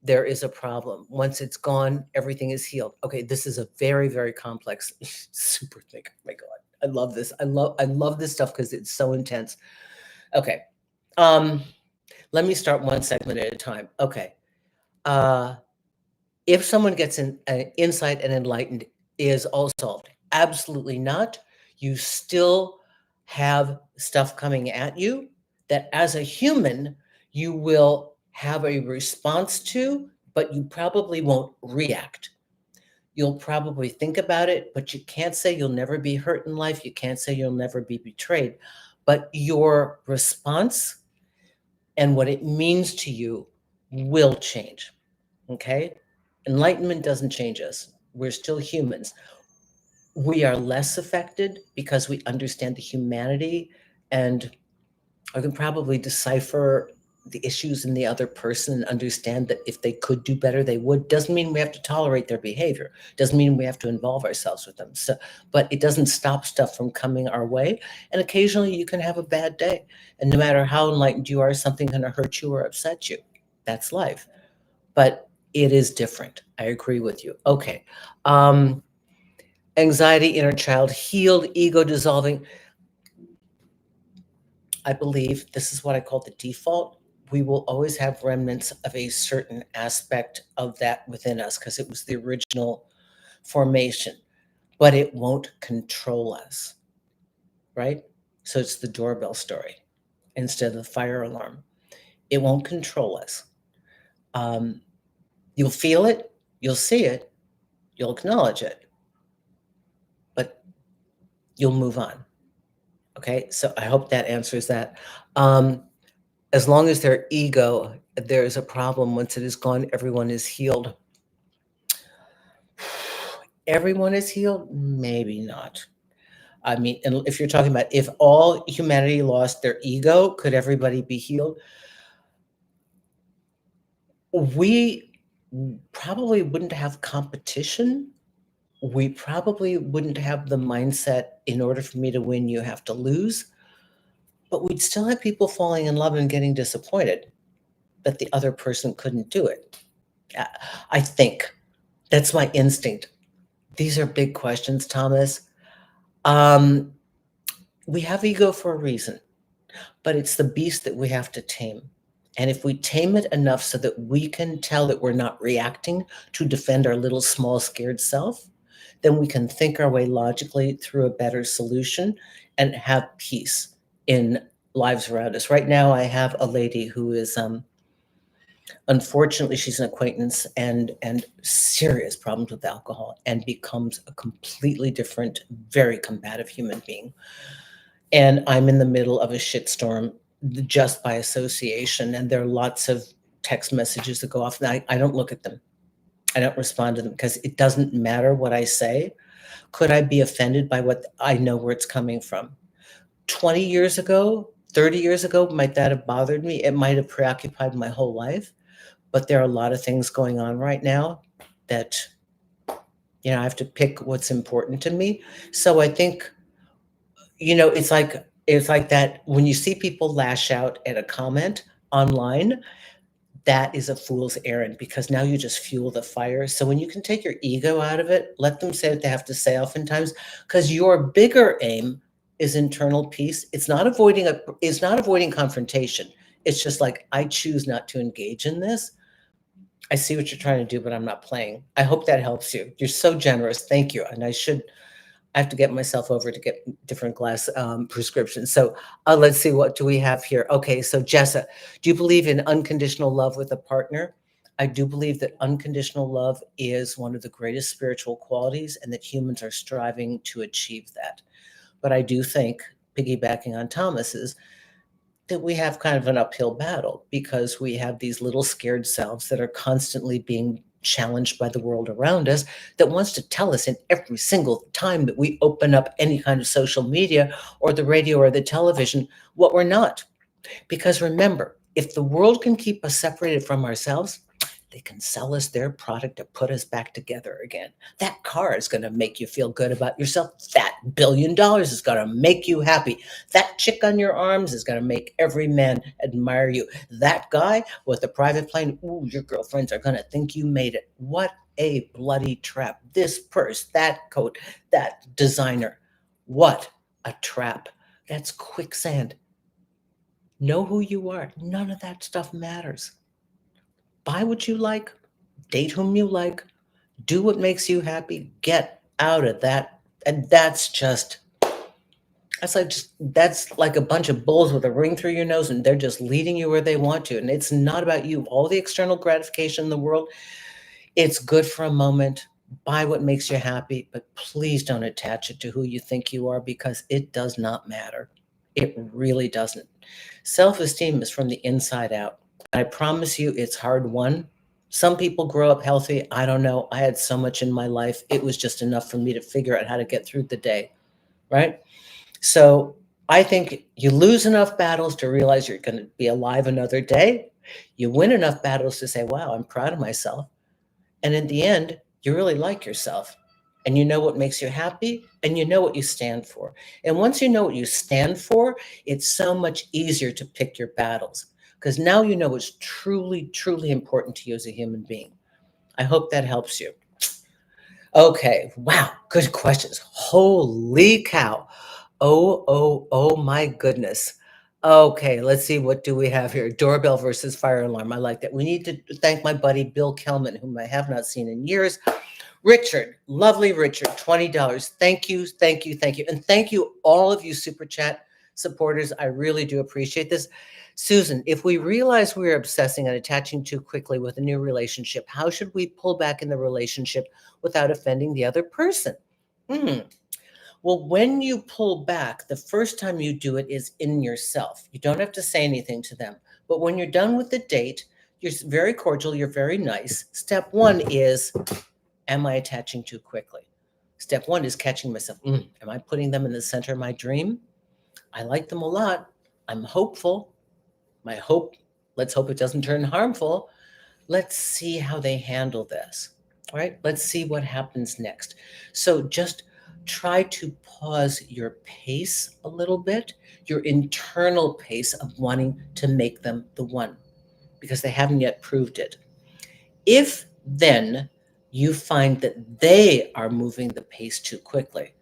there is a problem. Once it's gone, everything is healed. Okay, this is a very, very complex, super thing. Oh my God, I love this. I love this stuff because it's so intense. Okay. Um, Let me start one segment at a time. Okay. Uh, if someone gets an insight and enlightened, is all solved? Absolutely not. You still have stuff coming at you that as a human, you will have a response to, but you probably won't react. You'll probably think about it, but you can't say you'll never be hurt in life. You can't say you'll never be betrayed. But your response and what it means to you will change. Okay? Enlightenment doesn't change us. We're still humans. We are less affected because we understand the humanity and I can probably decipher the issues in the other person and understand that if they could do better, they would. Doesn't mean we have to tolerate their behavior. Doesn't mean we have to involve ourselves with them. So, but it doesn't stop stuff from coming our way. And occasionally you can have a bad day. And no matter how enlightened you are, something's going to hurt you or upset you. That's life. But it is different. I agree with you. Okay. Um, Anxiety, inner child, healed, ego dissolving. I believe this is what I call the default. We will always have remnants of a certain aspect of that within us because it was the original formation, but it won't control us, right? So it's the doorbell story instead of the fire alarm. It won't control us. Um, you'll feel it, you'll see it, you'll acknowledge it, but you'll move on. Okay, so I hope that answers that. As long as their ego, there is a problem. Once it is gone, everyone is healed. Everyone is healed? Maybe not. I mean, and if you're talking about if all humanity lost their ego, could everybody be healed? We probably wouldn't have competition. We probably wouldn't have the mindset, in order for me to win, you have to lose. But we'd still have people falling in love and getting disappointed that the other person couldn't do it. I think that's my instinct. These are big questions, Thomas. Um, we have ego for a reason, but it's the beast that we have to tame. And if we tame it enough so that we can tell that we're not reacting to defend our little small scared self, then we can think our way logically through a better solution and have peace in lives around us. Right now, I have a lady who is unfortunately, she's an acquaintance and serious problems with alcohol and becomes a completely different, very combative human being. And I'm in the middle of a shitstorm just by association. And there are lots of text messages that go off. And I don't look at them. I don't respond to them because it doesn't matter what I say. Could I be offended by what I know where it's coming from? 20 years ago, 30 years ago, might that have bothered me? It might have preoccupied my whole life. But there are a lot of things going on right now that, I have to pick what's important to me. So I think, it's like that when you see people lash out at a comment online, that is a fool's errand because now you just fuel the fire. So when you can take your ego out of it, let them say what they have to say oftentimes, because your bigger aim is internal peace. It's not avoiding confrontation. It's just like, I choose not to engage in this. I see what you're trying to do, but I'm not playing. I hope that helps you. You're so generous. Thank you. And I have to get myself over to get different glass prescriptions. So let's see, what do we have here? Okay, so Jessa, do you believe in unconditional love with a partner? I do believe that unconditional love is one of the greatest spiritual qualities and that humans are striving to achieve that. But I do think, piggybacking on Thomas's, that we have kind of an uphill battle because we have these little scared selves that are constantly being challenged by the world around us that wants to tell us in every single time that we open up any kind of social media or the radio or the television what we're not. Because remember, if the world can keep us separated from ourselves, they can sell us their product to put us back together again. That car is going to make you feel good about yourself. That $1 billion is going to make you happy. That chick on your arms is going to make every man admire you. That guy with the private plane, ooh, your girlfriends are going to think you made it. What a bloody trap. This purse, that coat, that designer. What a trap. That's quicksand. Know who you are. None of that stuff matters. Buy what you like, date whom you like, do what makes you happy, get out of that. And that's like a bunch of bulls with a ring through your nose, and they're just leading you where they want to. And it's not about you. All the external gratification in the world, it's good for a moment. Buy what makes you happy, but please don't attach it to who you think you are because it does not matter. It really doesn't. Self-esteem is from the inside out. I promise you it's hard won. Some people grow up healthy. I don't know. I had so much in my life. It was just enough for me to figure out how to get through the day, right? So I think you lose enough battles to realize you're going to be alive another day. You win enough battles to say, wow, I'm proud of myself. And in the end, you really like yourself and you know what makes you happy and you know what you stand for. And once you know what you stand for, it's so much easier to pick your battles because now you know what's truly, truly important to you as a human being. I hope that helps you. Okay. Wow. Good questions. Holy cow. Oh my goodness. Okay, let's see. What do we have here? Doorbell versus fire alarm. I like that. We need to thank my buddy Bill Kelman, whom I have not seen in years. Richard, lovely Richard, $20. Thank you, thank you, thank you. And thank you, all of you Super Chat supporters. I really do appreciate this. Susan, if we realize we're obsessing and attaching too quickly with a new relationship, how should we pull back in the relationship without offending the other person? Hmm. Well, when you pull back, the first time you do it is in yourself. You don't have to say anything to them. But when you're done with the date, you're very cordial, you're very nice. Step one is, am I attaching too quickly? Step one is catching myself. Am I putting them in the center of my dream? I like them a lot. I'm hopeful. My hope, let's hope it doesn't turn harmful. Let's see how they handle this. All right, let's see what happens next. So just try to pause your pace a little bit, your internal pace of wanting to make them the one, because they haven't yet proved it. If then you find that they are moving the pace too quickly,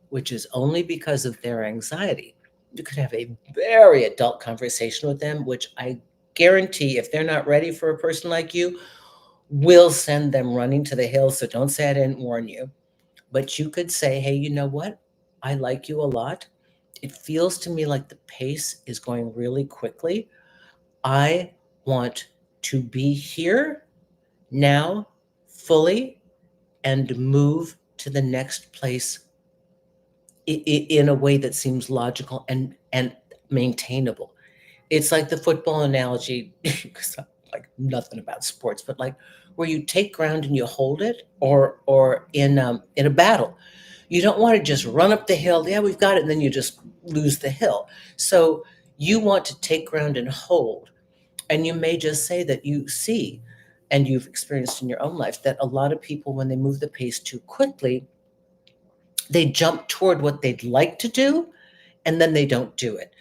which is only because of their anxiety, you could have a very adult conversation with them, which I guarantee if they're not ready for a person like you, will send them running to the hills. So don't say I didn't warn you. But you could say, hey, you know what? I like you a lot. It feels to me like the pace is going really quickly. I want to be here now fully and move to the next place in a way that seems logical and maintainable. It's like the football analogy, because I'm like nothing about sports, but like where you take ground and you hold it, or in a battle, you don't want to just run up the hill. Yeah, we've got it, and then you just lose the hill. So you want to take ground and hold, and you may just say that you see, and you've experienced in your own life that a lot of people, when they move the pace too quickly, they jump toward what they'd like to do, and then they don't do it.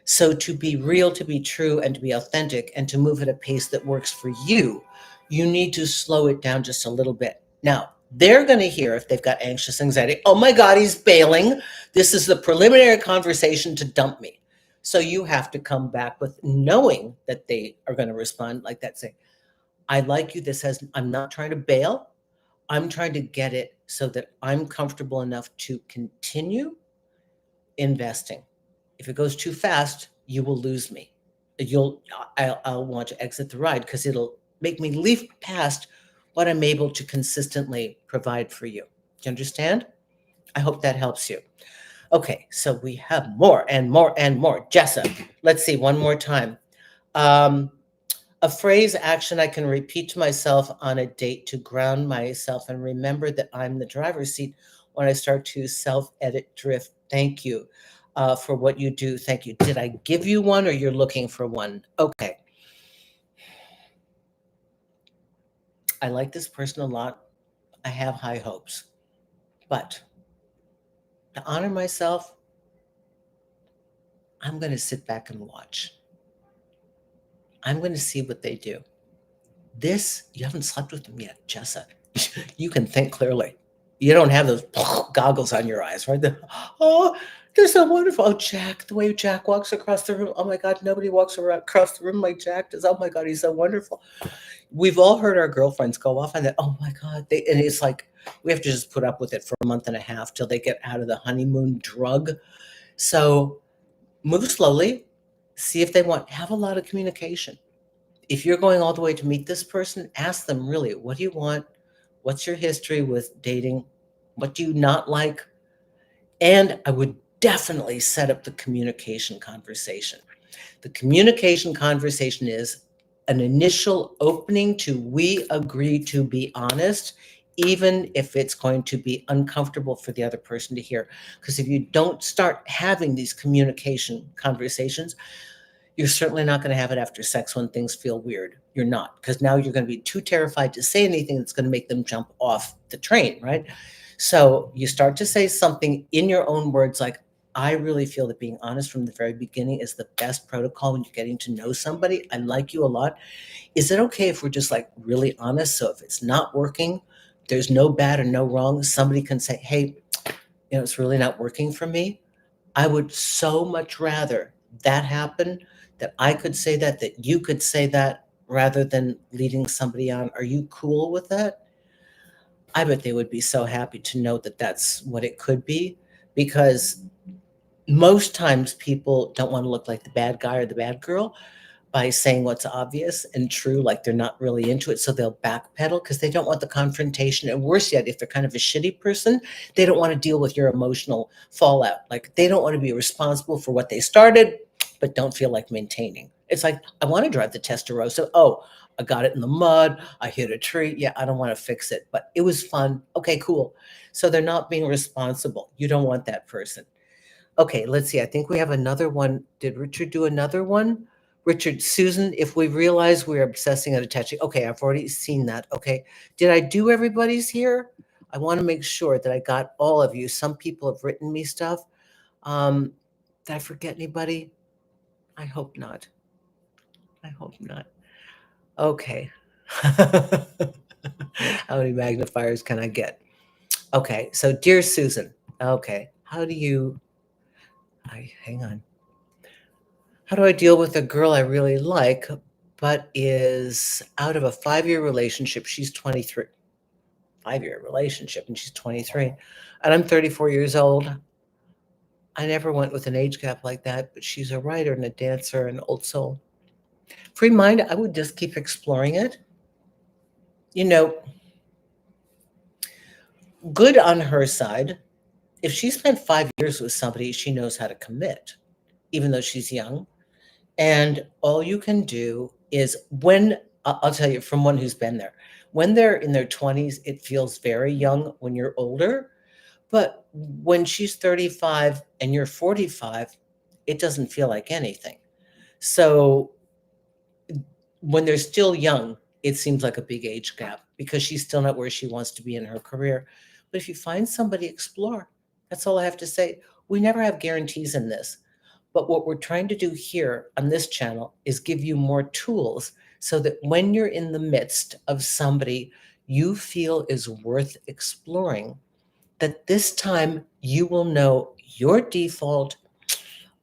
So to be real, to be true, and to be authentic, and to move at a pace that works for you, you need to slow it down just a little bit. Now, they're going to hear, if they've got anxious anxiety, oh my God, he's bailing. This is the preliminary conversation to dump me. So you have to come back with knowing that they are going to respond like that. Say, I like you. I'm not trying to bail. I'm trying to get it so that I'm comfortable enough to continue investing. If it goes too fast, you will lose me. I'll want to exit the ride because it'll make me leap past what I'm able to consistently provide for you. Do you understand? I hope that helps you. Okay, so we have more and more and more. Jessa, let's see one more time. Um, a phrase action I can repeat to myself on a date to ground myself and remember that I'm the driver's seat when I start to self-edit drift. Thank you for what you do. Thank you. Did I give you one or you're looking for one? Okay. I like this person a lot. I have high hopes. But to honor myself, I'm going to sit back and watch. I'm going to see what they do. You haven't slept with them yet, Jessa. You can think clearly. You don't have those goggles on your eyes, right? Oh, they're so wonderful. Oh, Jack, the way Jack walks across the room. Oh my God, nobody walks across the room like Jack does. Oh my God, he's so wonderful. We've all heard our girlfriends go off on that. Oh my God. And it's like, we have to just put up with it for a month and a half till they get out of the honeymoon drug. So move slowly, see if they have a lot of communication. If you're going all the way to meet this person, ask them really, what do you want? What's your history with dating? What do you not like? And I would definitely set up the communication conversation. The communication conversation is an initial opening to we agree to be honest even if it's going to be uncomfortable for the other person to hear. Because if you don't start having these communication conversations, you're certainly not going to have it after sex when things feel weird. You're not, because now you're going to be too terrified to say anything that's going to make them jump off the train, right? So you start to say something in your own words, like, I really feel that being honest from the very beginning is the best protocol when you're getting to know somebody. I like you a lot. Is it okay if we're just like really honest? So if it's not working, there's no bad or no wrong. Somebody can say, hey, it's really not working for me. I would so much rather that happen, that I could say that you could say that, rather than leading somebody on. Are you cool with that? I bet they would be so happy to know that that's what it could be, because most times people don't want to look like the bad guy or the bad girl by saying what's obvious and true, like they're not really into it. So they'll backpedal because they don't want the confrontation. And worse yet, if they're kind of a shitty person, they don't want to deal with your emotional fallout. Like they don't want to be responsible for what they started, but don't feel like maintaining. It's like, I want to drive the Testarossa. Oh, I got it in the mud. I hit a tree. Yeah, I don't want to fix it, but it was fun. Okay, cool. So they're not being responsible. You don't want that person. Okay, let's see. I think we have another one. Did Richard do another one? Richard, Susan, if we realize we're obsessing and attaching. Okay, I've already seen that. Okay. Did I do everybody's here? I want to make sure that I got all of you. Some people have written me stuff. Did I forget anybody? I hope not. I hope not. Okay. How many magnifiers can I get? Okay, so dear Susan. Okay, how do you, hang on. How do I deal with a girl I really like, but is out of a 5-year relationship? She's 23. 5-year relationship, and she's 23. And I'm 34 years old. I never went with an age gap like that, but she's a writer and a dancer and old soul. Free mind, I would just keep exploring it. You know, good on her side. If she spent 5 years with somebody, she knows how to commit, even though she's young. And all you can do is, when I'll tell you from one who's been there, when they're in their 20s, it feels very young when you're older. But when she's 35 and you're 45, it doesn't feel like anything. So when they're still young, it seems like a big age gap because she's still not where she wants to be in her career. But if you find somebody, explore. That's all I have to say. We never have guarantees in this. But what we're trying to do here on this channel is give you more tools so that when you're in the midst of somebody you feel is worth exploring, that this time you will know your default,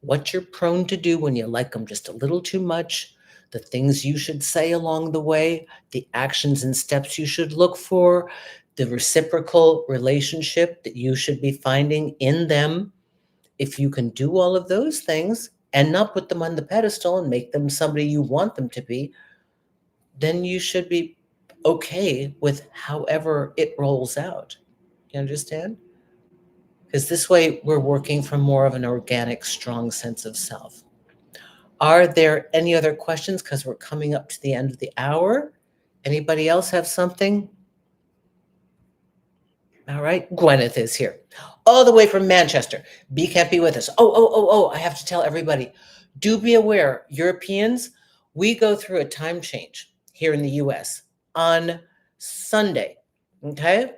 what you're prone to do when you like them just a little too much, the things you should say along the way, the actions and steps you should look for, the reciprocal relationship that you should be finding in them. If you can do all of those things and not put them on the pedestal and make them somebody you want them to be, then you should be okay with however it rolls out. You understand? Because this way we're working from more of an organic, strong sense of self. Are there any other questions? Because we're coming up to the end of the hour. Anybody else have something? All right, Gwyneth is here, all the way from Manchester. B can't be with us. Oh, I have to tell everybody. Do be aware, Europeans, we go through a time change here in the US on Sunday. Okay?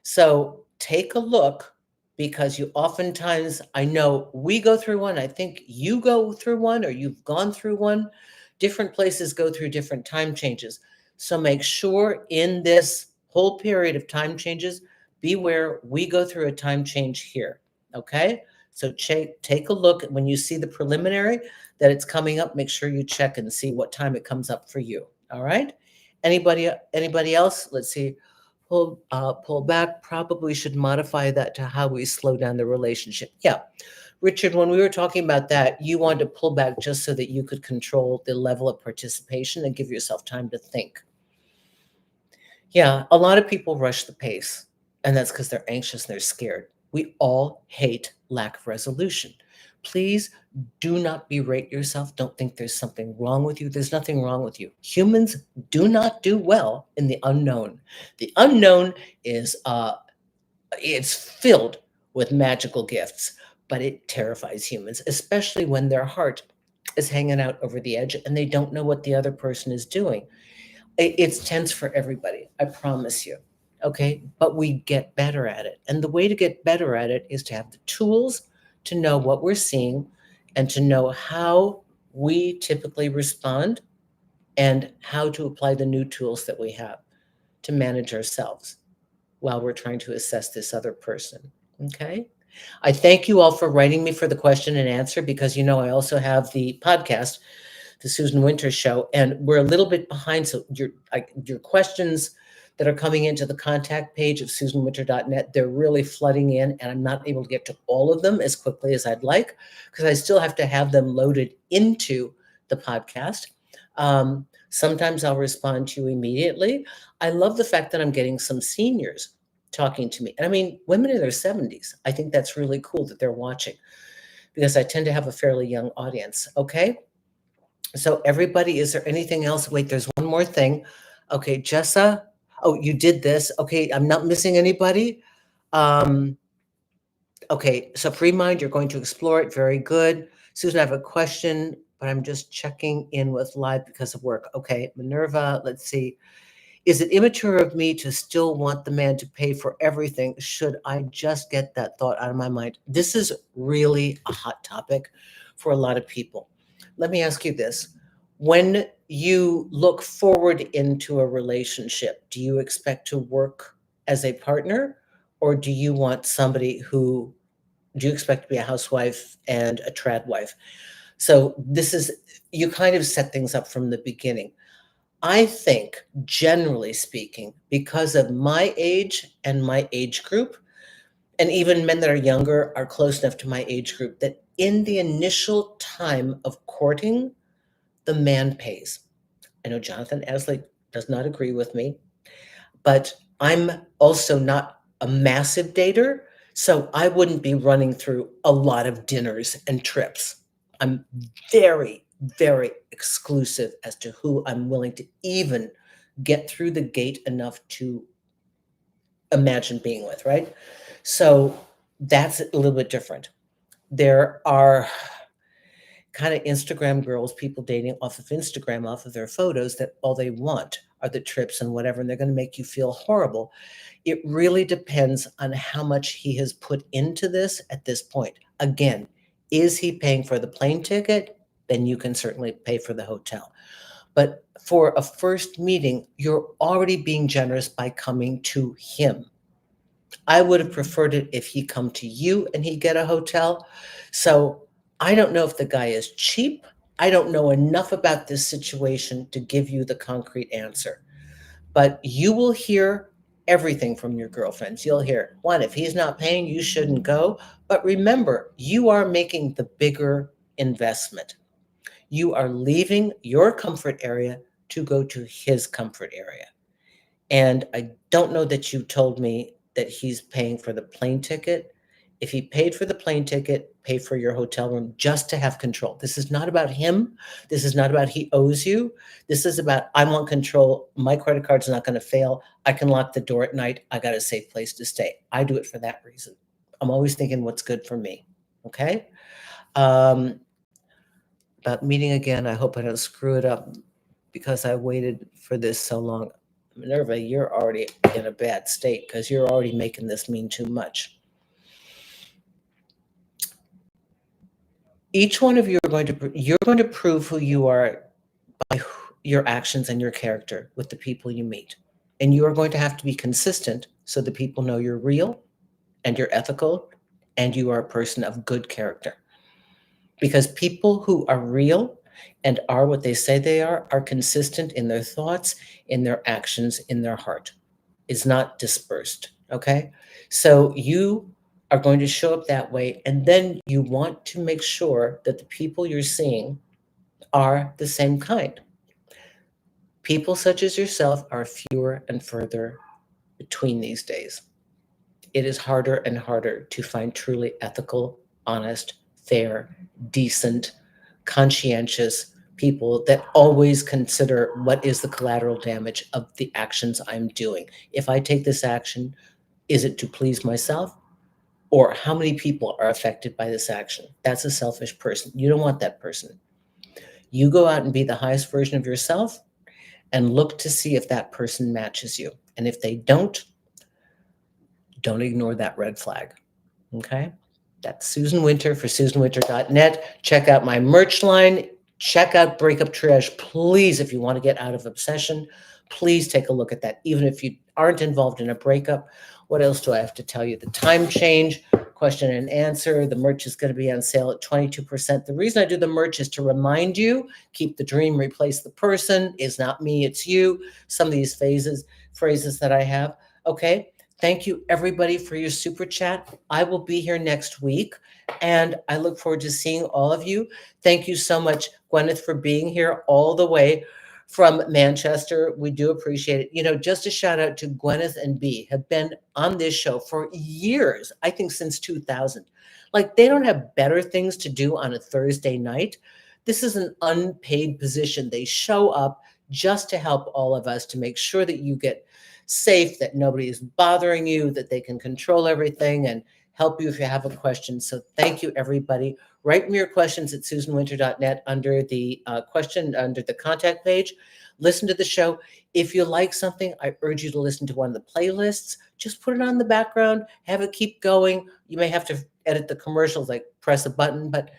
So take a look, because you oftentimes, I know we go through one, I think you go through one, or you've gone through one. Different places go through different time changes. So make sure in this whole period of time changes, beware, we go through a time change here. Okay? So take a look when you see the preliminary that it's coming up. Make sure you check and see what time it comes up for you. All right? Anybody else? Let's see. Pull back. Probably should modify that to how we slow down the relationship. Yeah. Richard, when we were talking about that, you wanted to pull back just so that you could control the level of participation and give yourself time to think. Yeah, a lot of people rush the pace, and that's because they're anxious and they're scared. We all hate lack of resolution. Please do not berate yourself. Don't think there's something wrong with you. There's nothing wrong with you. Humans do not do well in the unknown. The unknown is it's filled with magical gifts, but it terrifies humans, especially when their heart is hanging out over the edge and they don't know what the other person is doing. It's tense for everybody, I promise you. Okay, but we get better at it. And the way to get better at it is to have the tools to know what we're seeing and to know how we typically respond and how to apply the new tools that we have to manage ourselves while we're trying to assess this other person. Okay. I thank you all for writing me for the question and answer because, I also have the podcast, the Susan Winter Show, and we're a little bit behind. So your questions that are coming into the contact page of susanwinter.net, they're really flooding in, and I'm not able to get to all of them as quickly as I'd like because I still have to have them loaded into the podcast. Sometimes I'll respond to you immediately. I love the fact that I'm getting some seniors talking to me. And I mean, women in their 70s. I think that's really cool that they're watching because I tend to have a fairly young audience. Okay. So everybody, is there anything else? Wait, there's one more thing. Okay, Jessa. Oh, you did this. Okay, I'm not missing anybody. Okay, so free mind, you're going to explore it. Very good. Susan, I have a question, but I'm just checking in with live because of work. Okay, Minerva, let's see. Is it immature of me to still want the man to pay for everything? Should I just get that thought out of my mind? This is really a hot topic for a lot of people. Let me ask you this. When you look forward into a relationship, do you expect to work as a partner, or do you expect to be a housewife and a trad wife? So you kind of set things up from the beginning. I think, generally speaking, because of my age and my age group, and even men that are younger are close enough to my age group, that in the initial time of courting, the man pays. I know Jonathan Asley does not agree with me, but I'm also not a massive dater, so I wouldn't be running through a lot of dinners and trips. I'm very, very exclusive as to who I'm willing to even get through the gate enough to imagine being with, right? So that's a little bit different. There are kind of Instagram girls, people dating off of Instagram, off of their photos, that all they want are the trips and whatever, and they're going to make you feel horrible. It really depends on how much he has put into this at this point. Again, is he paying for the plane ticket? Then you can certainly pay for the hotel. But for a first meeting, you're already being generous by coming to him. I would have preferred it if he come to you and he get a hotel. So I don't know if the guy is cheap. I don't know enough about this situation to give you the concrete answer. But you will hear everything from your girlfriends. You'll hear, one, if he's not paying, you shouldn't go. But remember, you are making the bigger investment. You are leaving your comfort area to go to his comfort area. And I don't know that you told me that he's paying for the plane ticket. If he paid for the plane ticket, pay for your hotel room just to have control. This is not about him. This is not about he owes you. This is about I want control. My credit card's not going to fail. I can lock the door at night. I got a safe place to stay. I do it for that reason. I'm always thinking what's good for me. Okay? About meeting again, I hope I don't screw it up because I waited for this so long. Minerva, you're already in a bad state because you're already making this mean too much. Each one of you you're going to prove who you are by your actions and your character with the people you meet. And you are going to have to be consistent so that people know you're real and you're ethical and you are a person of good character. Because people who are real and are what they say they are consistent in their thoughts, in their actions, in their heart. Is not dispersed. Okay. So you are going to show up that way. And then you want to make sure that the people you're seeing are the same kind. People such as yourself are fewer and further between these days. It is harder and harder to find truly ethical, honest, fair, decent, conscientious people that always consider what is the collateral damage of the actions I'm doing. If I take this action, is it to please myself? Or how many people are affected by this action? That's a selfish person. You don't want that person. You go out and be the highest version of yourself and look to see if that person matches you. And if they don't ignore that red flag. Okay? That's Susan Winter for susanwinter.net. Check out my merch line. Check out Breakup Triage. Please, if you want to get out of obsession, please take a look at that. Even if you aren't involved in a breakup, what else do I have to tell you? The time change, question and answer. The merch is going to be on sale at 22%. The reason I do the merch is to remind you, keep the dream, replace the person. Is not me, it's you. Some of these phrases that I have. Okay. Thank you, everybody, for your super chat. I will be here next week, and I look forward to seeing all of you. Thank you so much, Gwyneth, for being here all the way from Manchester. We do appreciate it. You know, just a shout out to Gwyneth and B, have been on this show for years, I think since 2000. Like, they don't have better things to do on a Thursday night. This is an unpaid position. They show up just to help all of us, to make sure that you get safe, that nobody is bothering you, that they can control everything and help you if you have a question. So thank you, everybody. Write me your questions at susanwinter.net under the under the contact page. Listen to the show. If you like something, I urge you to listen to one of the playlists. Just put it on the background, have it keep going. You may have to edit the commercials, like press a button, but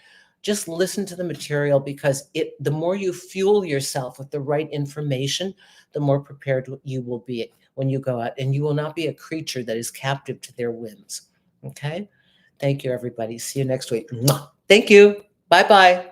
just listen to the material, because the more you fuel yourself with the right information, the more prepared you will be when you go out, and you will not be a creature that is captive to their whims. Okay? Thank you, everybody. See you next week. Thank you. Bye-bye.